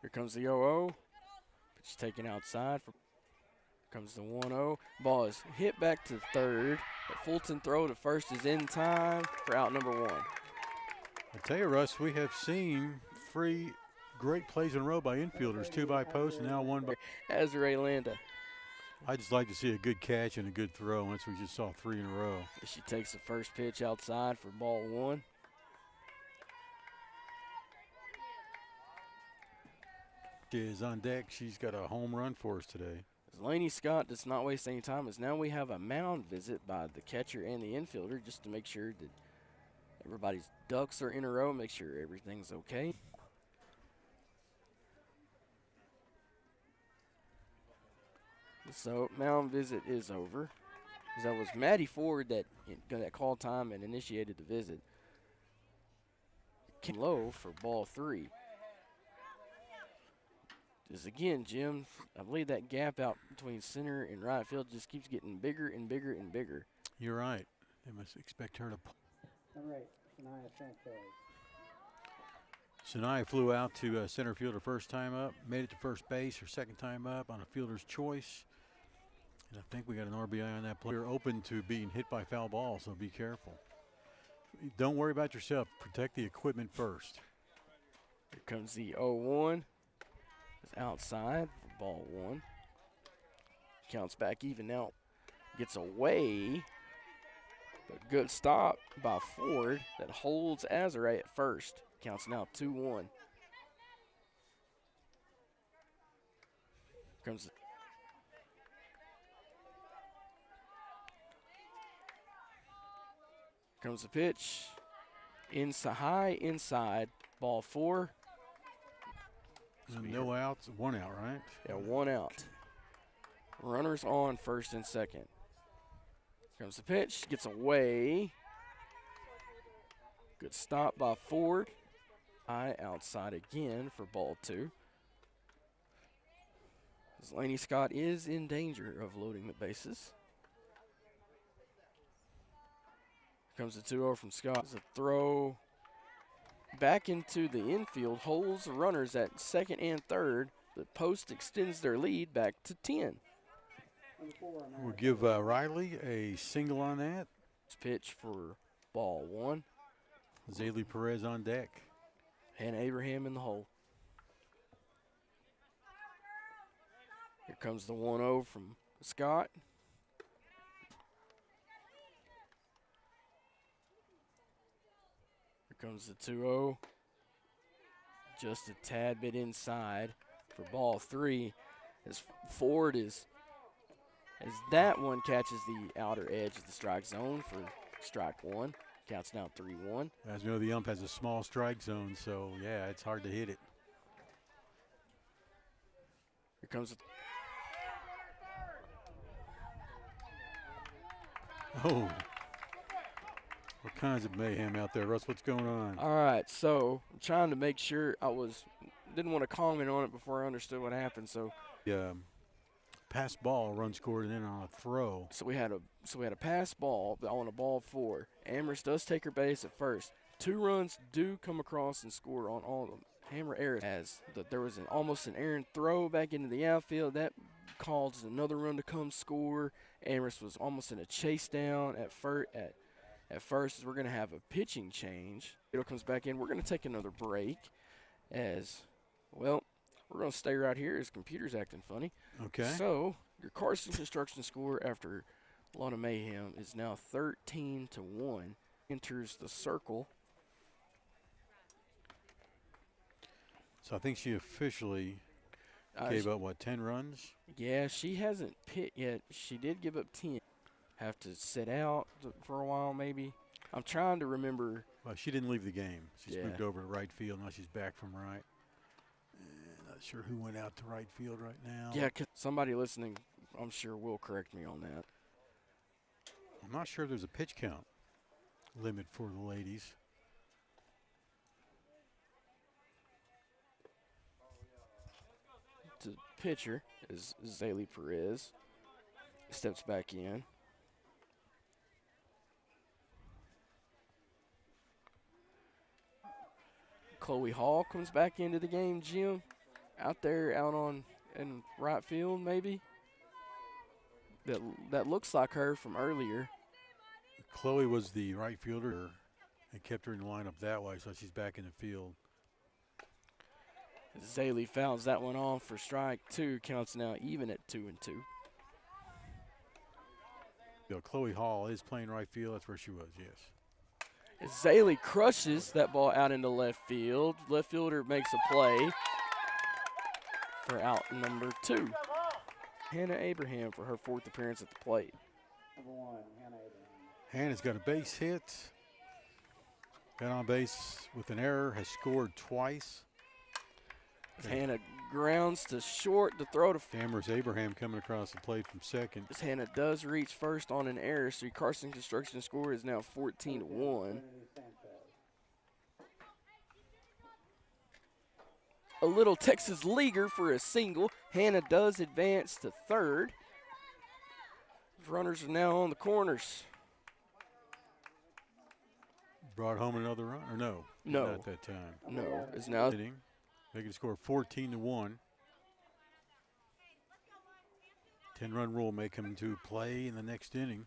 B: Here comes the 0-0. Pitch taken outside. Comes the 1-0. Ball is hit back to third. But Fulton throw to first is in time for out number 1.
C: I tell you, Russ, we have seen 3 great plays in a row by infielders, 2 by Post and now 1 by
B: Azrae Landa.
C: I just like to see a good catch and a good throw once we just saw 3 in a row.
B: She takes the first pitch outside for ball 1.
C: She is on deck. She's got a home run for us today.
B: As Lainey Scott does not waste any time, as now we have a mound visit by the catcher and the infielder just to make sure that everybody's ducks are in a row, make sure everything's okay. So mound visit is over. That was Maddie Ford that called time and initiated the visit. Low for ball 3. Just again, Jim, I believe that gap out between center and right field just keeps getting bigger and bigger and bigger.
C: You're right. They must expect her to.
H: Number 8, Sanaya Sanchez.
C: Sanaya flew out to center field her first time up, made it to first base her second time up on a fielder's choice. And I think we got an RBI on that play. We're open to being hit by foul ball, so be careful. Don't worry about yourself. Protect the equipment first.
B: Here comes the 0-1. It's outside for ball 1. Counts back even now. Gets away. But good stop by Ford that holds Azrae at first. Counts now 2-1. Comes the pitch. high inside, ball 4.
C: No outs, 1 out, right?
B: Yeah, 1 out. Runners on first and second. Comes the pitch, gets away. Good stop by Ford. High outside again for ball 2. Laney Scott is in danger of loading the bases. Comes the 2-0 from Scott. It's a throw back into the infield, holds the runners at second and third. The Post extends their lead back to 10.
C: We'll give Riley a single on that.
B: Pitch for ball 1.
C: Zaley Perez on deck.
B: And Abraham in the hole. Here comes the 1-0 from Scott. Here comes the 2-0. Just a tad bit inside for ball 3. As Ford is, as that one catches the outer edge of the strike zone for strike 1. Counts now 3-1.
C: As we know, the ump has a small strike zone, so yeah, it's hard to hit it.
B: Here comes the
C: Oh, what kinds of mayhem out there, Russ? What's going on?
B: All right, so I'm trying to make sure didn't want to comment on it before I understood what happened. So,
C: pass ball, run scored, and then on a throw.
B: So we had a pass ball on a ball 4. Amherst does take her base at first. 2 runs do come across and score on all of them. Hammer Harris has there was almost an errant throw back into the outfield that caused another run to come score. Amherst was almost in a chase down at first. As we're going to have a pitching change. It comes back in. We're going to take another break. We're going to stay right here. His computer's acting funny.
C: Okay.
B: So your Carson Construction score after a lot of mayhem is now 13-1. Enters the circle.
C: So I think she officially gave up, 10 runs?
B: Yeah, she hasn't hit yet. She did give up 10. Have to sit out for a while maybe. I'm trying to remember.
C: Well, she didn't leave the game. She's
B: Yeah.
C: moved over to right field. Now she's back from right. Not sure who went out to right field right now.
B: Yeah, 'cause somebody listening, I'm sure, will correct me on that.
C: I'm not sure there's a pitch count limit for the ladies.
B: The pitcher is Zaley Perez. Steps back in. Chloe Hall comes back into the game, Jim. Out in right field, maybe. That looks like her from earlier.
C: Chloe was the right fielder and kept her in the lineup that way, so she's back in the field.
B: Zaley fouls that one off for strike 2. Counts now even at 2-2.
C: Chloe Hall is playing right field. That's where she was, yes.
B: As Zaley crushes that ball out into left field. Left fielder makes a play for out number 2. Hannah Abraham for her 4th appearance at the plate.
H: Number 1, Hannah Abraham.
C: Hannah's got a base hit. Got on base with an error, has scored twice.
B: Hannah grounds to short to throw to
C: Amherst Abraham coming across the plate from second.
B: Hannah does reach first on an error, so your Carson Construction score is now 14-1. A little Texas leaguer for a single. Hannah does advance to third. Runners are now on the corners.
C: Brought home another run, or no?
B: No.
C: Not that time.
B: No, it's now.
C: Making the score 14-1. 10-run rule may come into play in the next inning.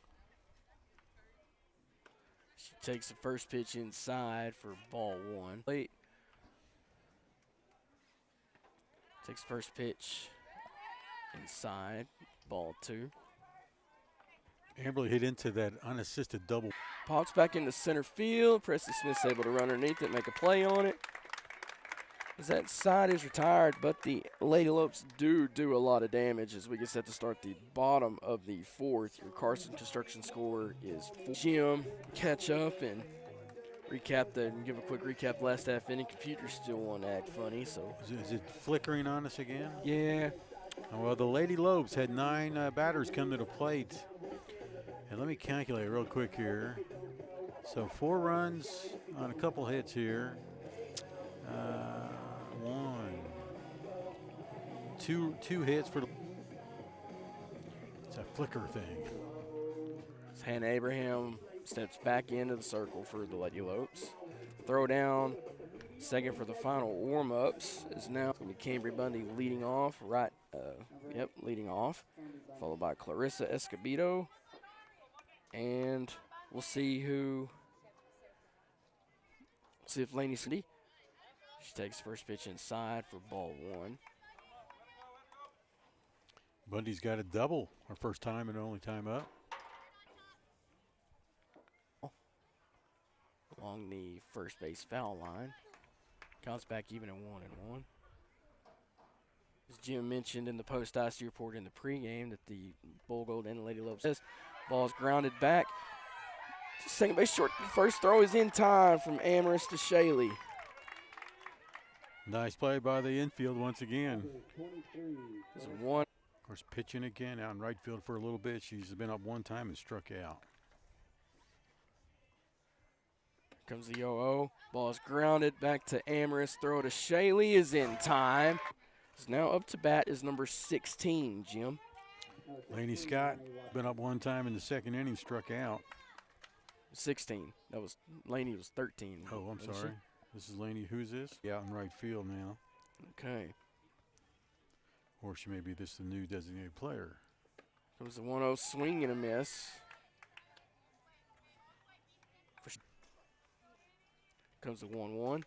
B: She takes the first pitch inside for ball 1. Late. Takes first pitch inside, ball 2.
C: Amberley hit into that unassisted double.
B: Pops back into center field. Preston Smith's able to run underneath it, make a play on it. As that side is retired, but the Lady Lopes do a lot of damage as we get set to start the bottom of the 4th. Your Carson Construction score is Jim catch up and give a quick recap. Last half inning, computer still want to act funny. So
C: Is it flickering on us again?
B: yeah.
C: Well, the Lady Lopes had 9 batters come to the plate. And let me calculate real quick here. So 4 runs on a couple hits here. 2 hits for the. It's a flicker thing.
B: Hannah Abraham steps back into the circle for the Lady Lopes. Throw down, second for the final warm-ups is now going to be Cambry Bundy leading off, leading off, followed by Clarissa Escobedo. And we'll see if Laney Cindy. She takes first pitch inside for ball 1.
C: Bundy's got a double, her first time and only time up.
B: Along the first base foul line. Counts back even at 1-1. As Jim mentioned in the post-ice report in the pregame that the Bull Gold and the Lady Lopes says, ball's grounded back. Second base short. First throw is in time from Amherst to Shaley.
C: Nice play by the infield once again.
B: This is 1.
C: Of course, pitching again out in right field for a little bit. She's been up 1 time and struck out.
B: Comes the 0-0. Ball is grounded back to Amherst. Throw to Shaley is in time. It's now up to bat is number 16, Jim.
C: Laney Scott been up 1 time in the second inning, struck out.
B: 16. That was Laney was 13.
C: Oh, I'm sorry. This is Laney. Who's this? Out in right field now.
B: Okay.
C: Or she may be the new designated player.
B: Comes the 1-0 swing and a miss. Comes the 1-1.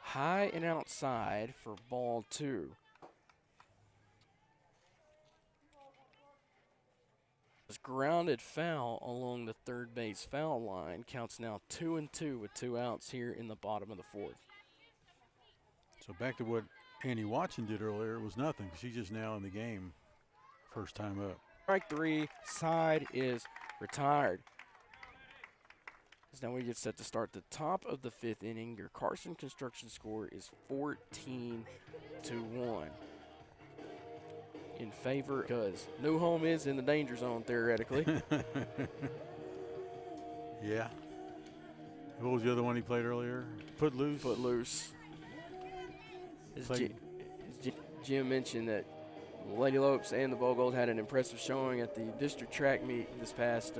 B: High and outside for ball 2. It's grounded foul along the third base foul line. Counts now 2-2 with 2 outs here in the bottom of the 4th.
C: So back to what Annie Watson did earlier. It was nothing. She's just now in the game. First time up.
B: Strike 3, side is retired. Now we get set to start the top of the 5th inning. Your Carson Construction score is 14-1 in favor because New Home is in the danger zone theoretically.
C: Yeah. What was the other one he played earlier? Footloose?
B: Footloose. As Jim mentioned that Lady Lopes and the Bull Gold had an impressive showing at the district track meet this past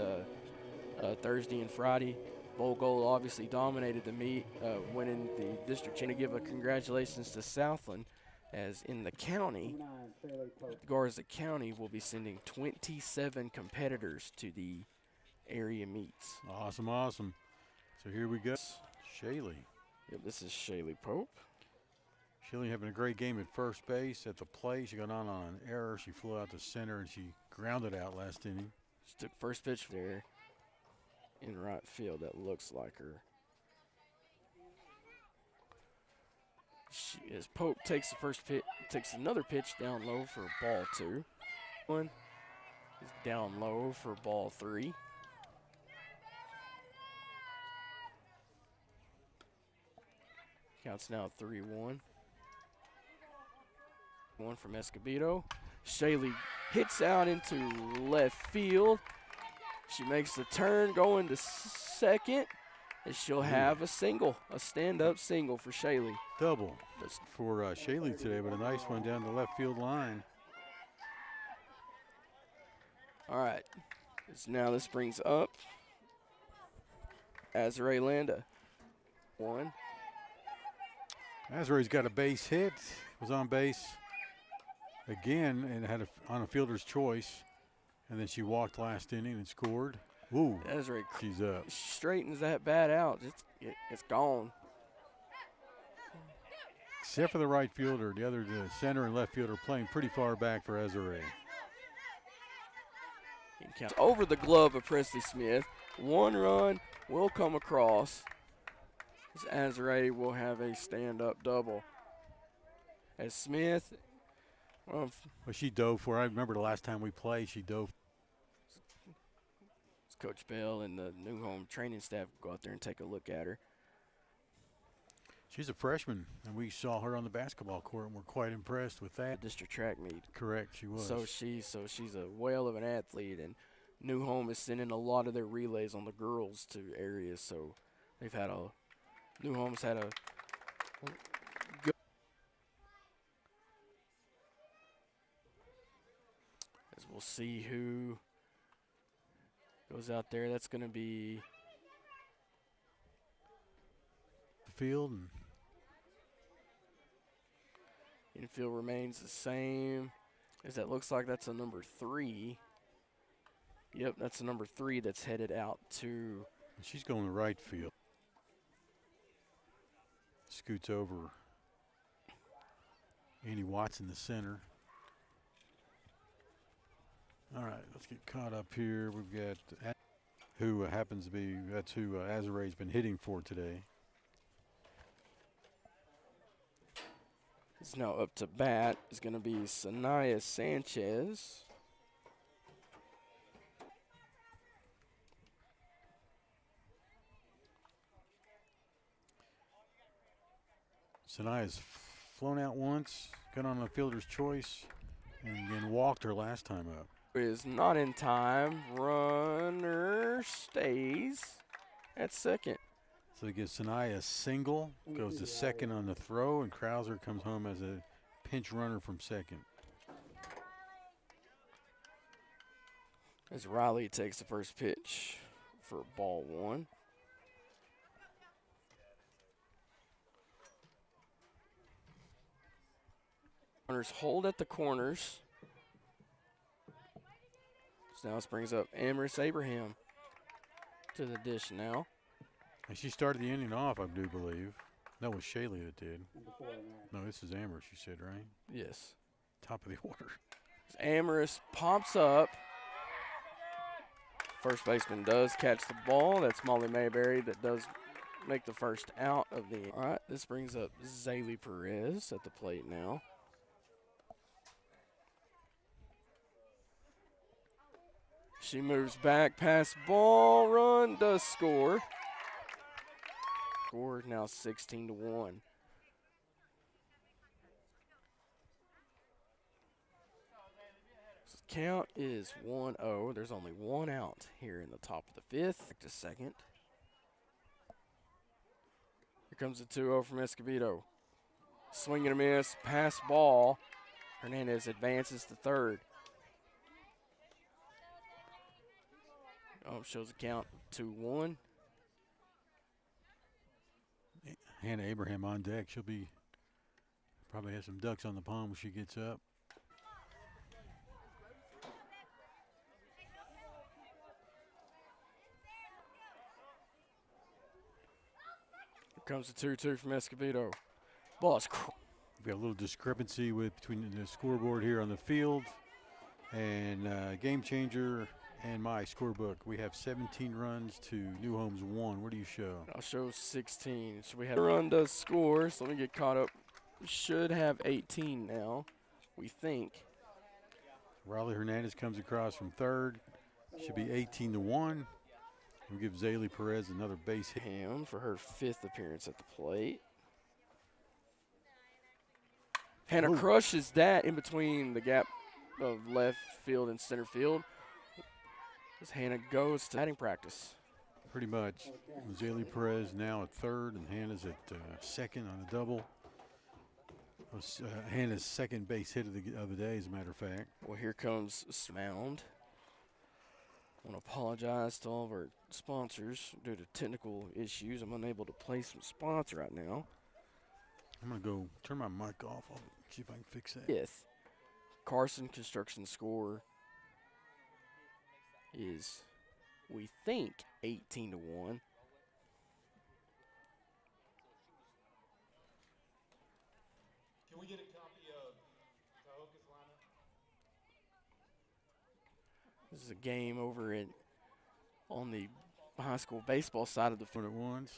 B: Thursday and Friday. Bull Gold obviously dominated the meet, winning the district chain. To give a congratulations to Southland, as in the county, Garza County will be sending 27 competitors to the area meets.
C: Awesome, awesome. So here we go. Shaley.
B: Yep, this is Shaley Pope.
C: Shaley having a great game at first base. At the plate, she got on an error. She flew out to center, and she grounded out last inning.
B: She took first pitch there in right field. That looks like her. As Pope takes the first pitch, takes another pitch down low for ball 2. One is down low for ball 3. Counts now 3-1. One from Escobedo. Shaley hits out into left field. She makes the turn going to second, and she'll have a single, a stand-up single for Shaley.
C: Double for Shaley today, but a nice one down the left field line.
B: All right. Now this brings up Azrae Landa. 1.
C: Azrae's got a base hit, was on base again and had on a fielder's choice, and then she walked last inning and scored. Ooh,
B: Azrae,
C: she's up.
B: Straightens that bat out. It's gone.
C: Except for the right fielder, the center and left fielder playing pretty far back for Azrae.
B: Over the glove of Presley Smith. 1 run will come across. Azrae will have a stand-up double. As Smith,
C: well, she dove for. I remember the last time we played, she dove.
B: Coach Bell and the New Home training staff go out there and take a look at her.
C: She's a freshman, and we saw her on the basketball court, and we're quite impressed with that.
B: District track meet.
C: Correct, she was.
B: So she's a whale of an athlete, and New Home is sending a lot of their relays on the girls to areas. So New Home's had a good. As we'll see who goes out there. That's going to be
C: the field. And
B: infield remains the same. As that looks like that's a number 3. Yep, that's a number 3 that's headed out to.
C: She's going to right field. Scoots over Annie Watts in the center. All right, let's get caught up here. We've got who happens to be, that's who Azare's been hitting for today.
B: It's now up to bat is going to be Sanaya Sanchez.
C: Sanaya's flown out once, got on a fielder's choice, and then walked her last time up.
B: Is not in time. Runner stays at second.
C: So it gives Sanaya a single, goes to second on the throw, and Krauser comes home as a pinch runner from second.
B: As Riley takes the first pitch for ball 1. Runners hold at the corners. So now this brings up Amaris Abraham to the dish now.
C: And she started the inning off, I do believe. That was Shaylee that did. No, this is Amaris, you said, right?
B: Yes.
C: Top of the order.
B: As Amaris pops up. First baseman does catch the ball. That's Molly Mayberry that does make the first out of the. All right, this brings up Zaylee Perez at the plate now. She moves back past ball, run, does score. Score now 16-1. Count is 1-0. There's only one out here in the top of the 5th. Back to second. Here comes the 2-0 from Escobedo. Swing and a miss, pass ball. Hernandez advances to third. Shows a count 2-1.
C: Hannah Abraham on deck. She'll be probably have some ducks on the pond when she gets up.
B: Here comes the 2-2 from Escobedo. Ball is
C: We've got a little discrepancy between the scoreboard here on the field and Game Changer and my scorebook. We have 17 runs to New Home's 1. What do you show?
B: I'll show 16. So we have a run does score. So let me get caught up. We should have 18 now, we think.
C: Riley Hernandez comes across from third. Should be 18-1. We'll give Zaylee Perez another base hit.
B: Him for her 5th appearance at the plate. Hannah crushes that in between the gap of left field and center field. As Hannah goes to batting practice.
C: Pretty much. Zaylee Perez now at third, and Hannah's at second on a double. Was Hannah's second base hit of the day, as a matter of fact.
B: Well, here comes Mound. I want to apologize to all of our sponsors due to technical issues. I'm unable to play some spots right now.
C: I'm going to go turn my mic off. I'll see if I can fix that.
B: 5th. Carson Construction score is, we think, 18-1.
J: Can we get a copy of Tahoka's lineup?
B: This is a game over on the high school baseball side of the field.
C: At once.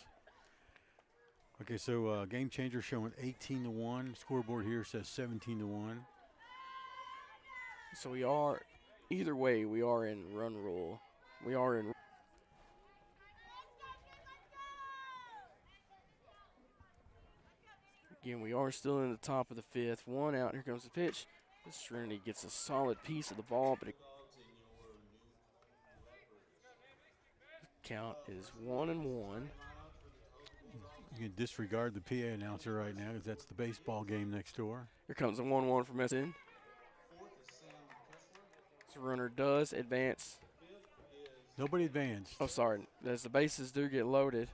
C: Okay, so Game Changer showing 18-1. Scoreboard here says 17-1.
B: So we are, either way, we are in run rule. We are in. Again, we are still in the top of the fifth. One out. Here comes the pitch. This Trinity gets a solid piece of the ball, but count is 1-1.
C: You can disregard the PA announcer right now because that's the baseball game next door.
B: Here comes a 1-1 from SN. The runner does advance.
C: Nobody advanced.
B: Oh, sorry. As the bases do get loaded,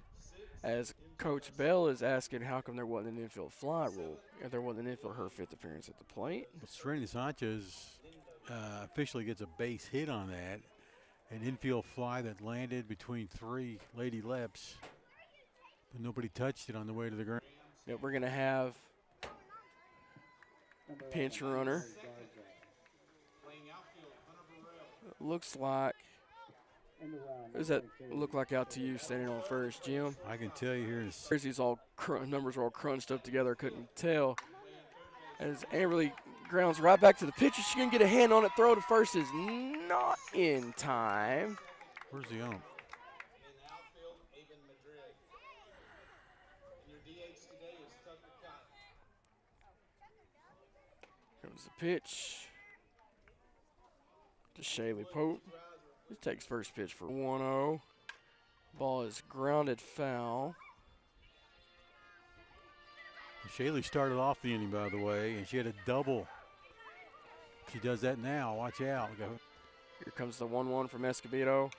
B: as Coach Bell is asking how come there wasn't an infield fly rule, if there wasn't an infield her fifth appearance at the plate.
C: Serenity Sanchez officially gets a base hit on that. An infield fly that landed between three Lady Leps, but nobody touched it on the way to the ground.
B: Yeah, we're going to have pinch runner. Looks like, what does that look like out to you standing on first, Jim?
C: I can tell you here.
B: These all numbers are all crunched up together. Couldn't tell. As Amberly grounds right back to the pitcher, she's going to get a hand on it. Throw to first is not in time.
C: Where's the ump?
B: Comes the pitch to Shaylee Pope. He takes first pitch for 1-0. Ball is grounded foul.
C: Shaylee started off the inning, by the way, and she had a double. She does that now. Watch out.
B: Here comes the 1-1 from Escobedo.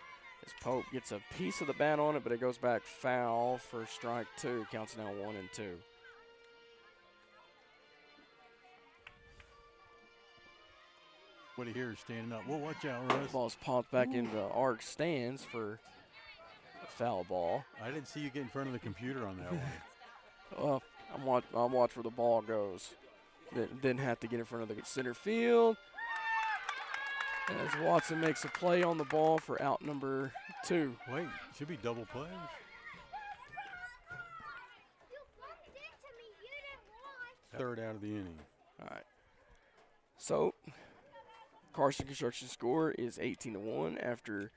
B: As Pope gets a piece of the bat on it, but it goes back foul for strike two. Counts now 1-2.
C: What do you hear standing up? Well, watch out, Russ.
B: Ball's popped back into the arc stands for a foul ball.
C: I didn't see you get in front of the computer on that one.
B: Well, I'll watch where the ball goes. Didn't have to get in front of the center field. As Watson makes a play on the ball for out number 2.
C: Wait, should be double plays. Third out of the inning.
B: All right. So, Carson Construction score is 18-1 after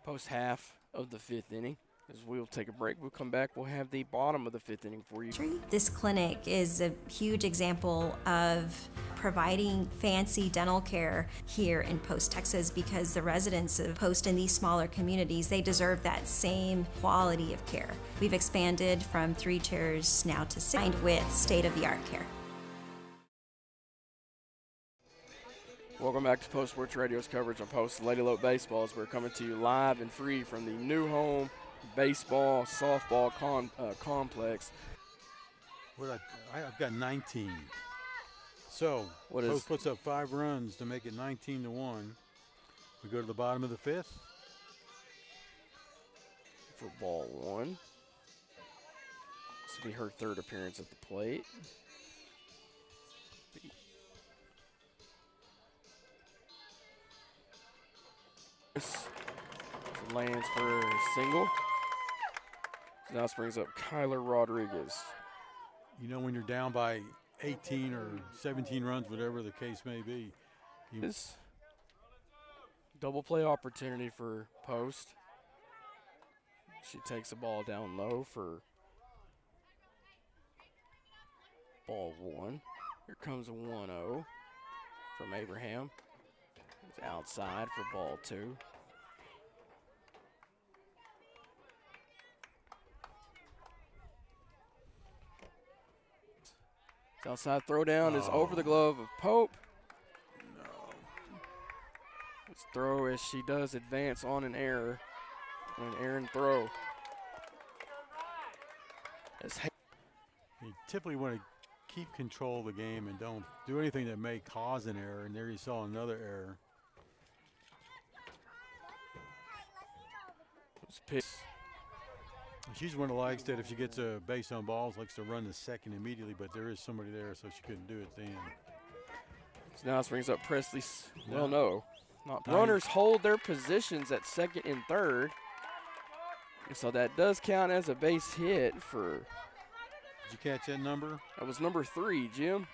B: post half of the 5th inning. As we'll take a break, we'll come back, we'll have the bottom of the 5th inning for you.
E: This clinic is a huge example of providing fancy dental care here in Post, Texas, because the residents of Post in these smaller communities, they deserve that same quality of care. We've expanded from 3 chairs now to 6 with state-of-the-art care.
B: Welcome back to Post Sports Radio's coverage on Post Lady Lope Baseball, as we're coming to you live and free from the new home baseball, softball complex.
C: I've got 19. So, Post puts up 5 runs to make it 19-1. We go to the bottom of the 5th.
B: For ball 1. This will be her 3rd appearance at the plate. Lands for a single. So now this brings up Kyler Rodriguez.
C: You know, when you're down by 18 or 17 runs, whatever the case may be.
B: This double play opportunity for Post. She takes the ball down low for ball 1. Here comes a 1-0 from Abraham. It's outside for ball 2. Outside throw down is over the glove of Pope.
C: No.
B: This throw as she does advance on an error. An errant throw.
C: You typically want to keep control of the game and don't do anything that may cause an error. And there you saw another error. She's one of the likes that if she gets a base on balls, likes to run to second immediately, but there is somebody there, so she couldn't do it then.
B: So now this brings up Presley. Well, no. Runners hold their positions at second and third. So that does count as a base hit for.
C: Did you catch that number?
B: That was number 3, Jim.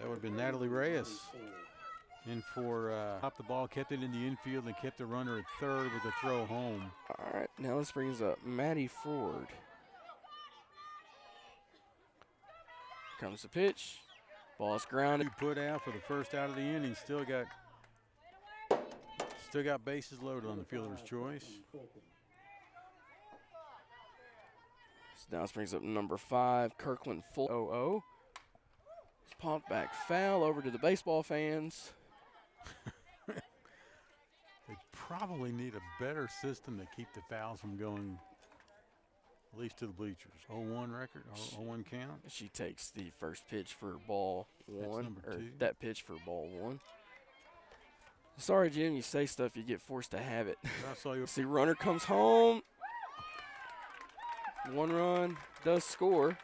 C: That would have been Natalie Reyes. In for popped the ball, kept it in the infield, and kept the runner at third with a throw home.
B: All right, now this brings up Maddie Ford. Comes the pitch. Ball's grounded.
C: Put out for the first out of the inning. Still got bases loaded on the fielder's choice.
B: So now this brings up number 5, Kirkland full 0-0. It's pumped back foul over to the baseball fans.
C: They probably need a better system to keep the fouls from going at least to the bleachers. 0-1 record, 0-1 count.
B: She takes the first pitch for ball 1.
C: Number 2.
B: That pitch for ball 1. Sorry, Jim, you say stuff, you get forced to have it.
C: I saw you.
B: See, runner comes home. 1 run does score.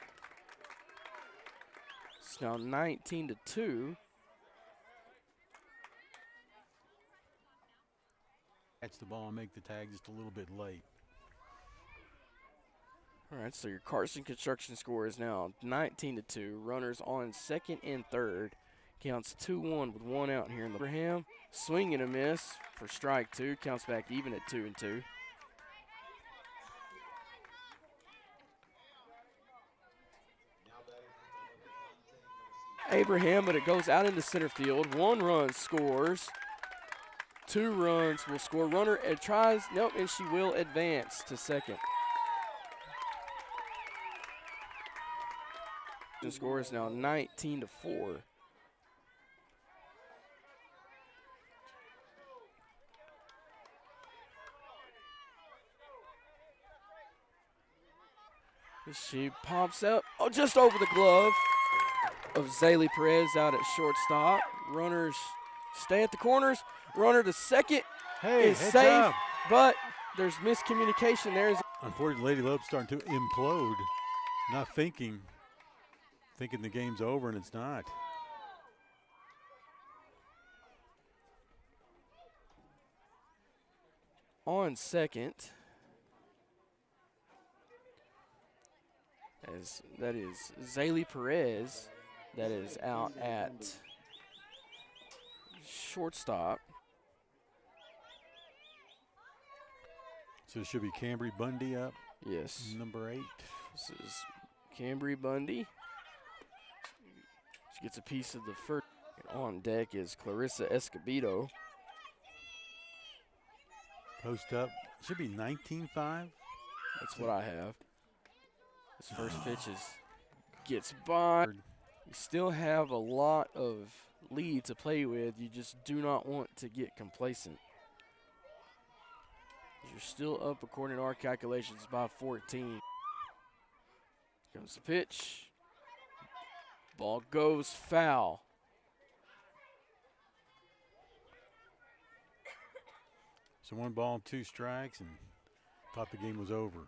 B: It's now 19-2.
C: Catch the ball and make the tag just a little bit late.
B: All right, so your Carson Construction score is now 19-2. Runners on second and third. Counts 2-1 with 1 out here in the Abraham. Swing and a miss for strike 2. Counts back even at 2-2. Abraham, but it goes out into center field. 1 run scores. 2 runs will score. Runner tries, nope, and she will advance to second. The score is now 19-4. She pops up, just over the glove of Zaylee Perez out at shortstop. Runners stay at the corners. Runner to second is safe,
C: job.
B: but there's miscommunication there.
C: Unfortunately, Lady Lope's starting to implode. Not thinking the game's over, and it's not.
B: On second, as that is Zaylee Perez, that is out at shortstop.
C: So it should be Cambry Bundy up.
B: Yes.
C: Number 8.
B: This is Cambry Bundy. She gets a piece of the first. And on deck is Clarissa Escobedo.
C: Post up. Should be 19-5.
B: That's what I have. This first pitch gets by. You still have a lot of lead to play with. You just do not want to get complacent. You're still up, according to our calculations, by 14. Comes the pitch. Ball goes foul.
C: So 1 ball, 2 strikes, and thought the game was over.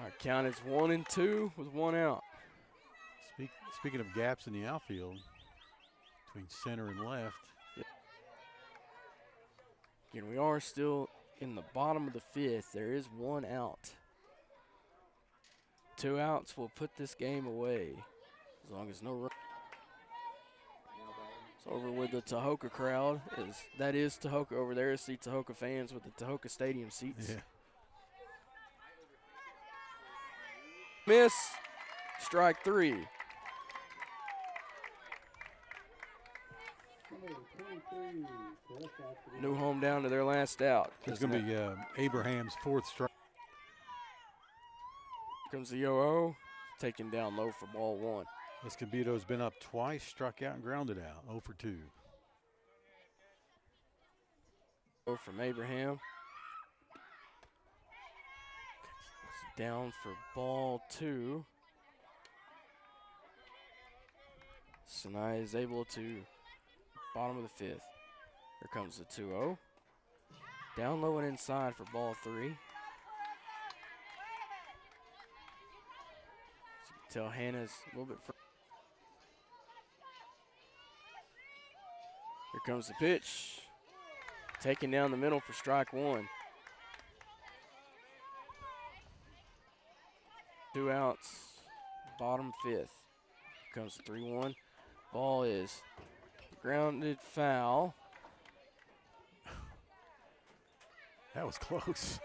B: Our count is 1-2 with 1 out.
C: Speaking of gaps in the outfield, between center and left.
B: Again, we are still in the bottom of the 5th. There is 1 out. 2 outs will put this game away as long as no run. It's over with the Tahoka crowd. That is Tahoka over there. See Tahoka fans with the Tahoka Stadium seats.
C: Yeah.
B: Miss. Strike 3. New home down to their last out.
C: It's going to be Abraham's 4th strike.
B: Comes the 0-0, taken down low for ball 1.
C: Escobedo's been up twice, struck out and grounded out. 0 for 2.
B: From Abraham. It's down for ball 2. Sinai is able to bottom of the 5th. Here comes the 2-0. Down low and inside for ball 3. So you can tell Hannah's a little bit further. Here comes the pitch. Taken down the middle for strike 1. 2 outs, bottom 5th. Here comes the 3-1. Ball is grounded foul.
C: That was close.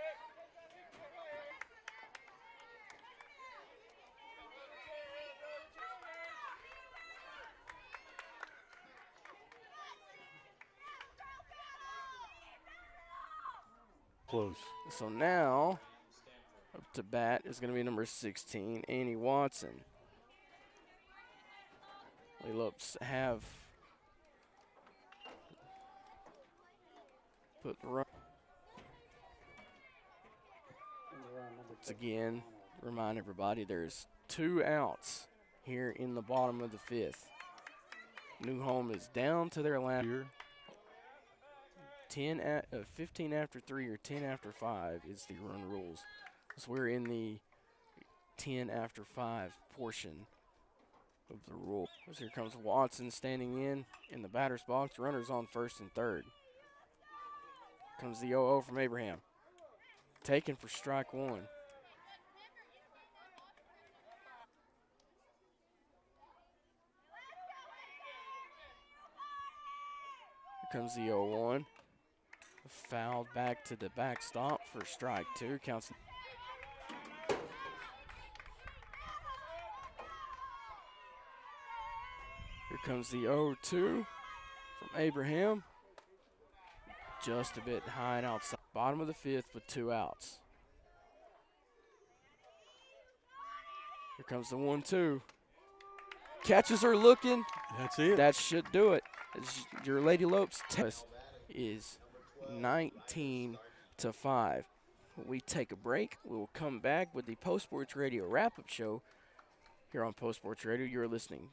C: close.
B: So now up to bat is going to be number 16, Annie Watson. Lady Lopes have put the run. Once again, remind everybody there's 2 outs here in the bottom of the 5th. New Home is down to their last. 15 after 3 or 10 after 5 is the run rules. So we're in the 10 after 5 portion of the rule. So here comes Watson standing in the batter's box. Runners on first and third. Comes the 0-0 from Abraham. Taken for strike 1. Here comes the 0-1. Fouled back to the backstop for strike 2. Counts. Here comes the 0-2 from Abraham. Just a bit high and outside. Bottom of the 5th with 2 outs. Here comes the 1-2. Catches are looking.
C: That's it.
B: That should do it. Your Lady Lopes test is 19-5. We take a break. We will come back with the Post Sports Radio wrap-up show here on Post Sports Radio. You're listening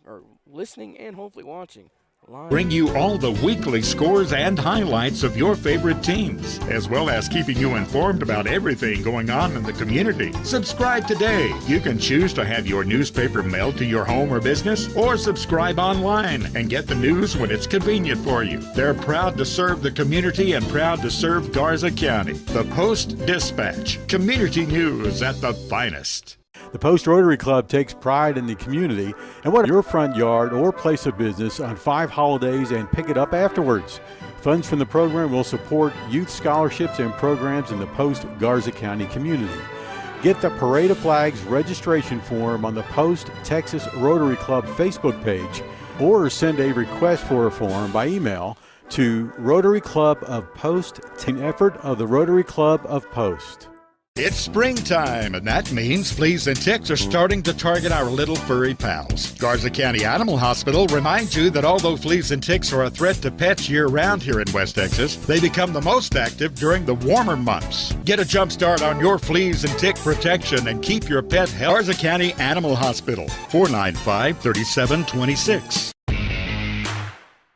B: and hopefully watching live.
D: Bring you all the weekly scores and highlights of your favorite teams, as well as keeping you informed about everything going on in the community. Subscribe today. You can choose to have your newspaper mailed to your home or business, or subscribe online and get the news when it's convenient for you. They're proud to serve the community and proud to serve Garza County. The Post-Dispatch. Community news at the finest.
C: The Post Rotary Club takes pride in the community and what your front yard or place of business on 5 holidays and pick it up afterwards. Funds from the program will support youth scholarships and programs in the Post Garza County community. Get the Parade of Flags registration form on the Post Texas Rotary Club Facebook page or send a request for a form by email to Rotary Club of Post, an effort of the Rotary Club of Post.
D: It's springtime, and that means fleas and ticks are starting to target our little furry pals. Garza County Animal Hospital reminds you that although fleas and ticks are a threat to pets year-round here in West Texas, they become the most active during the warmer months. Get a jump start on your fleas and tick protection and keep your pet healthy. Garza County Animal Hospital, 495-3726.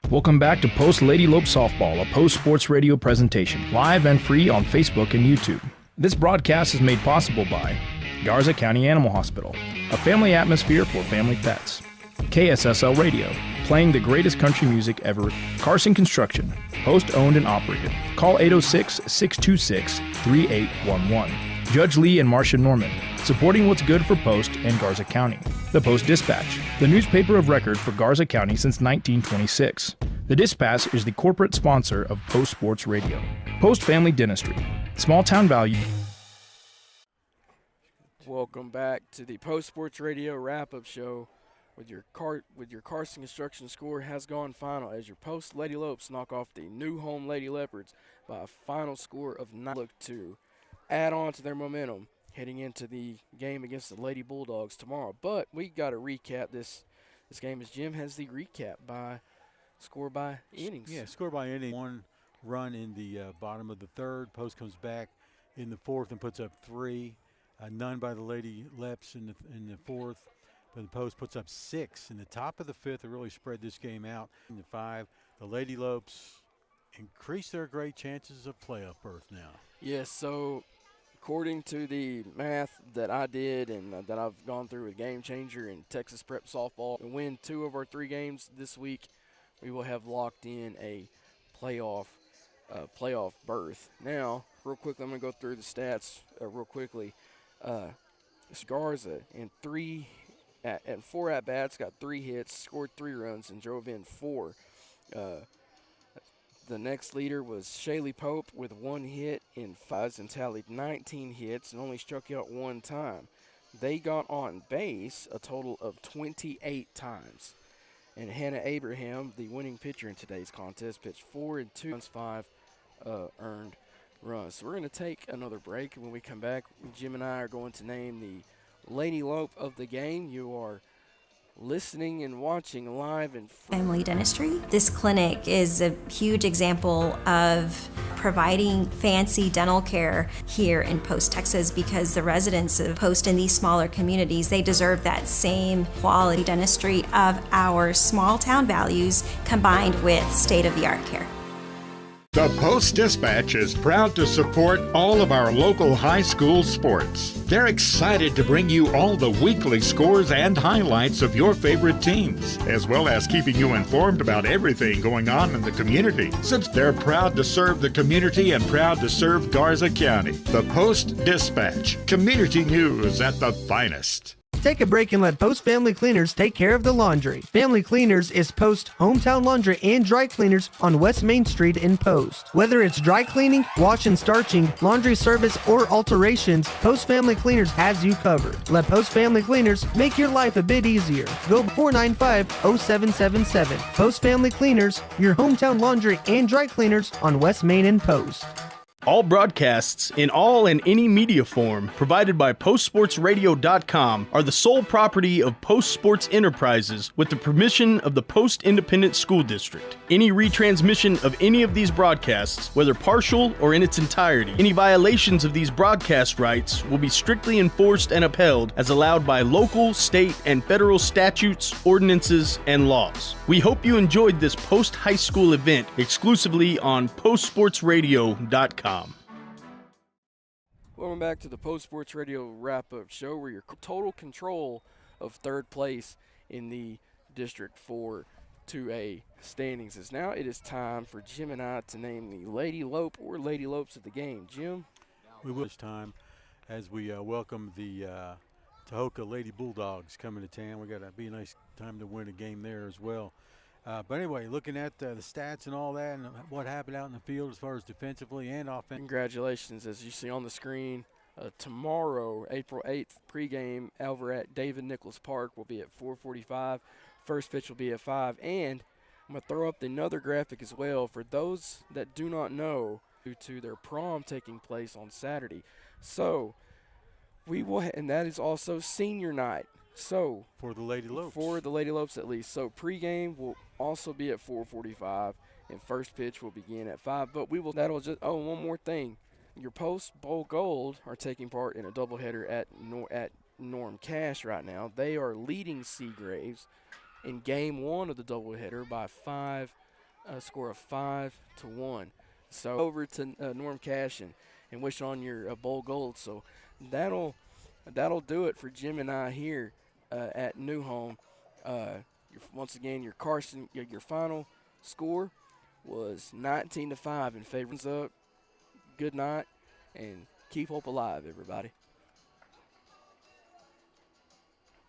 A: Welcome back to Post Lady Lope Softball, a Post Sports Radio presentation, live and free on Facebook and YouTube. This broadcast is made possible by Garza County Animal Hospital, a family atmosphere for family pets. KSSL Radio, playing the greatest country music ever. Carson Construction, Post-owned and operated. Call 806-626-3811. Judge Lee and Marcia Norman, supporting what's good for Post and Garza County. The Post-Dispatch, the newspaper of record for Garza County since 1926. The Dispatch is the corporate sponsor of Post Sports Radio. Post Family Dentistry, small town value.
B: Welcome back to the Post Sports Radio wrap-up show with your Carson Construction score has gone final as your Post Lady Lopes knock off the New Home Lady Leopards by a final score of 9. Look to add on to their momentum heading into the game against the Lady Bulldogs tomorrow. But we got to recap this game as Jim has the recap by score by innings.
C: Yeah, score by inning. 1 run in the bottom of the 3rd. Post comes back in the 4th and puts up 3. None by the Lady Leps in the 4th. But the Post puts up 6 in the top of the 5th. They really spread this game out. In the 5, the Lady Lopes increase their great chances of playoff berth now.
B: Yes, so according to the math that I did and that I've gone through with Game Changer and Texas Prep Softball, and win 2 of our 3 games this week, we will have locked in a playoff berth. Now, real quickly, I'm going to go through the stats real quickly. Garza in 4 at-bats, got 3 hits, scored 3 runs, and drove in 4. The next leader was Shaylee Pope with 1 hit in 5 and tallied 19 hits and only struck out 1 time. They got on base a total of 28 times. And Hannah Abraham, the winning pitcher in today's contest, pitched 4 and 2 runs, 5 earned run. So we're going to take another break. When we come back, Jim and I are going to name the Lady Lope of the game. You are listening and watching live and
E: Family Dentistry. This clinic is a huge example of providing fancy dental care here in Post, Texas, because the residents of Post in these smaller communities, they deserve that same quality dentistry of our small town values combined with state-of-the-art care.
D: The Post-Dispatch is proud to support all of our local high school sports. They're excited to bring you all the weekly scores and highlights of your favorite teams, as well as keeping you informed about everything going on in the community. Since they're proud to serve the community and proud to serve Garza County. The Post-Dispatch, community news at the finest.
K: Take a break and let Post Family Cleaners take care of the laundry. Family Cleaners is Post hometown laundry and dry cleaners on West Main Street in Post. Whether it's dry cleaning, wash and starching, laundry service, or alterations, Post Family Cleaners has you covered. Let Post Family Cleaners make your life a bit easier. Go 495-0777. Post Family Cleaners, your hometown laundry and dry cleaners on West Main and Post.
A: All broadcasts in all and any media form provided by PostSportsRadio.com are the sole property of Post Sports Enterprises with the permission of the Post Independent School District. Any retransmission of any of these broadcasts, whether partial or in its entirety, any violations of these broadcast rights will be strictly enforced and upheld as allowed by local, state, and federal statutes, ordinances, and laws. We hope you enjoyed this post-high school event exclusively on PostSportsRadio.com.
B: Welcome back to the Post Sports Radio wrap-up show, where your total control of third place in the District 4 2A standings is now. It is time for Jim and I to name the Lady Lope or Lady Lopes of the game. Jim?
C: We will this time as we welcome the Tahoka Lady Bulldogs coming to town. We got to be a nice time to win a game there as well. But anyway, looking at the stats and all that and what happened out in the field as far as defensively and offensively.
B: Congratulations. As you see on the screen, tomorrow, April 8th, pregame over at David Nichols Park will be at 4:45. First pitch will be at 5. And I'm going to throw up another graphic as well for those that do not know, due to their prom taking place on Saturday. So we will, and that is also senior night. So
C: for the Lady Lopes.
B: For the Lady Lopes at least. So pregame will also be at 4:45, and first pitch will begin at 5. But we will. That'll just. Oh, one more thing. Your Post Bowl Gold are taking part in a doubleheader at Norm Cash right now. They are leading Seagraves in game 1 of the doubleheader by a score of 5-1. So over to Norm Cash and wish on your Bowl Gold. So that'll do it for Jim and I here at New Home. Once again, your final score was 19-5 in favor of. Good night, and keep hope alive, everybody.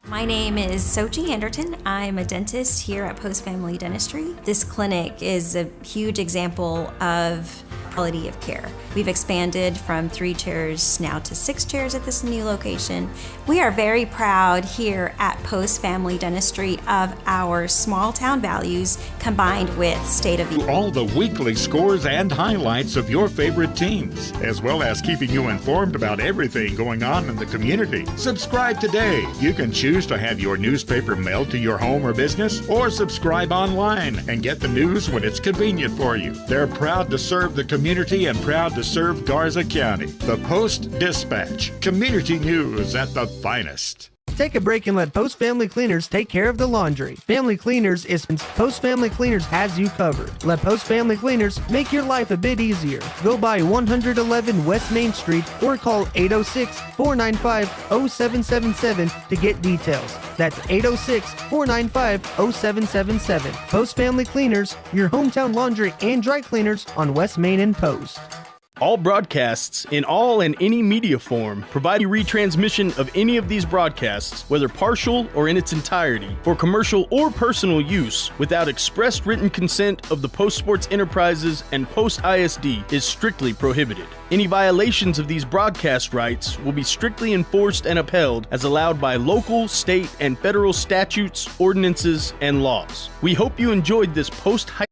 E: My name is Sochi Anderton. I'm a dentist here at Post Family Dentistry. This clinic is a huge example of quality of care. We've expanded from 3 chairs now to 6 chairs at this new location. We are very proud here at Post Family Dentistry of our small town values combined with state-of-the-art.
D: All the weekly scores and highlights of your favorite teams, as well as keeping you informed about everything going on in the community. Subscribe today. You can choose to have your newspaper mailed to your home or business, or subscribe online and get the news when it's convenient for you. They're proud to serve the community and proud to serve Garza County. The Post-Dispatch, community news at the finest.
K: Take a break and let Post Family Cleaners take care of the laundry. Family Cleaners is Post Family Cleaners has you covered. Let Post Family Cleaners make your life a bit easier. Go by 111 West Main Street or call 806-495-0777 to get details. That's 806-495-0777. Post Family Cleaners, your hometown laundry and dry cleaners on West Main and Post.
A: All broadcasts in all and any media form provide retransmission of any of these broadcasts, whether partial or in its entirety, for commercial or personal use without express written consent of the Post Sports Enterprises and Post ISD is strictly prohibited. Any violations of these broadcast rights will be strictly enforced and upheld as allowed by local, state, and federal statutes, ordinances, and laws. We hope you enjoyed this post-high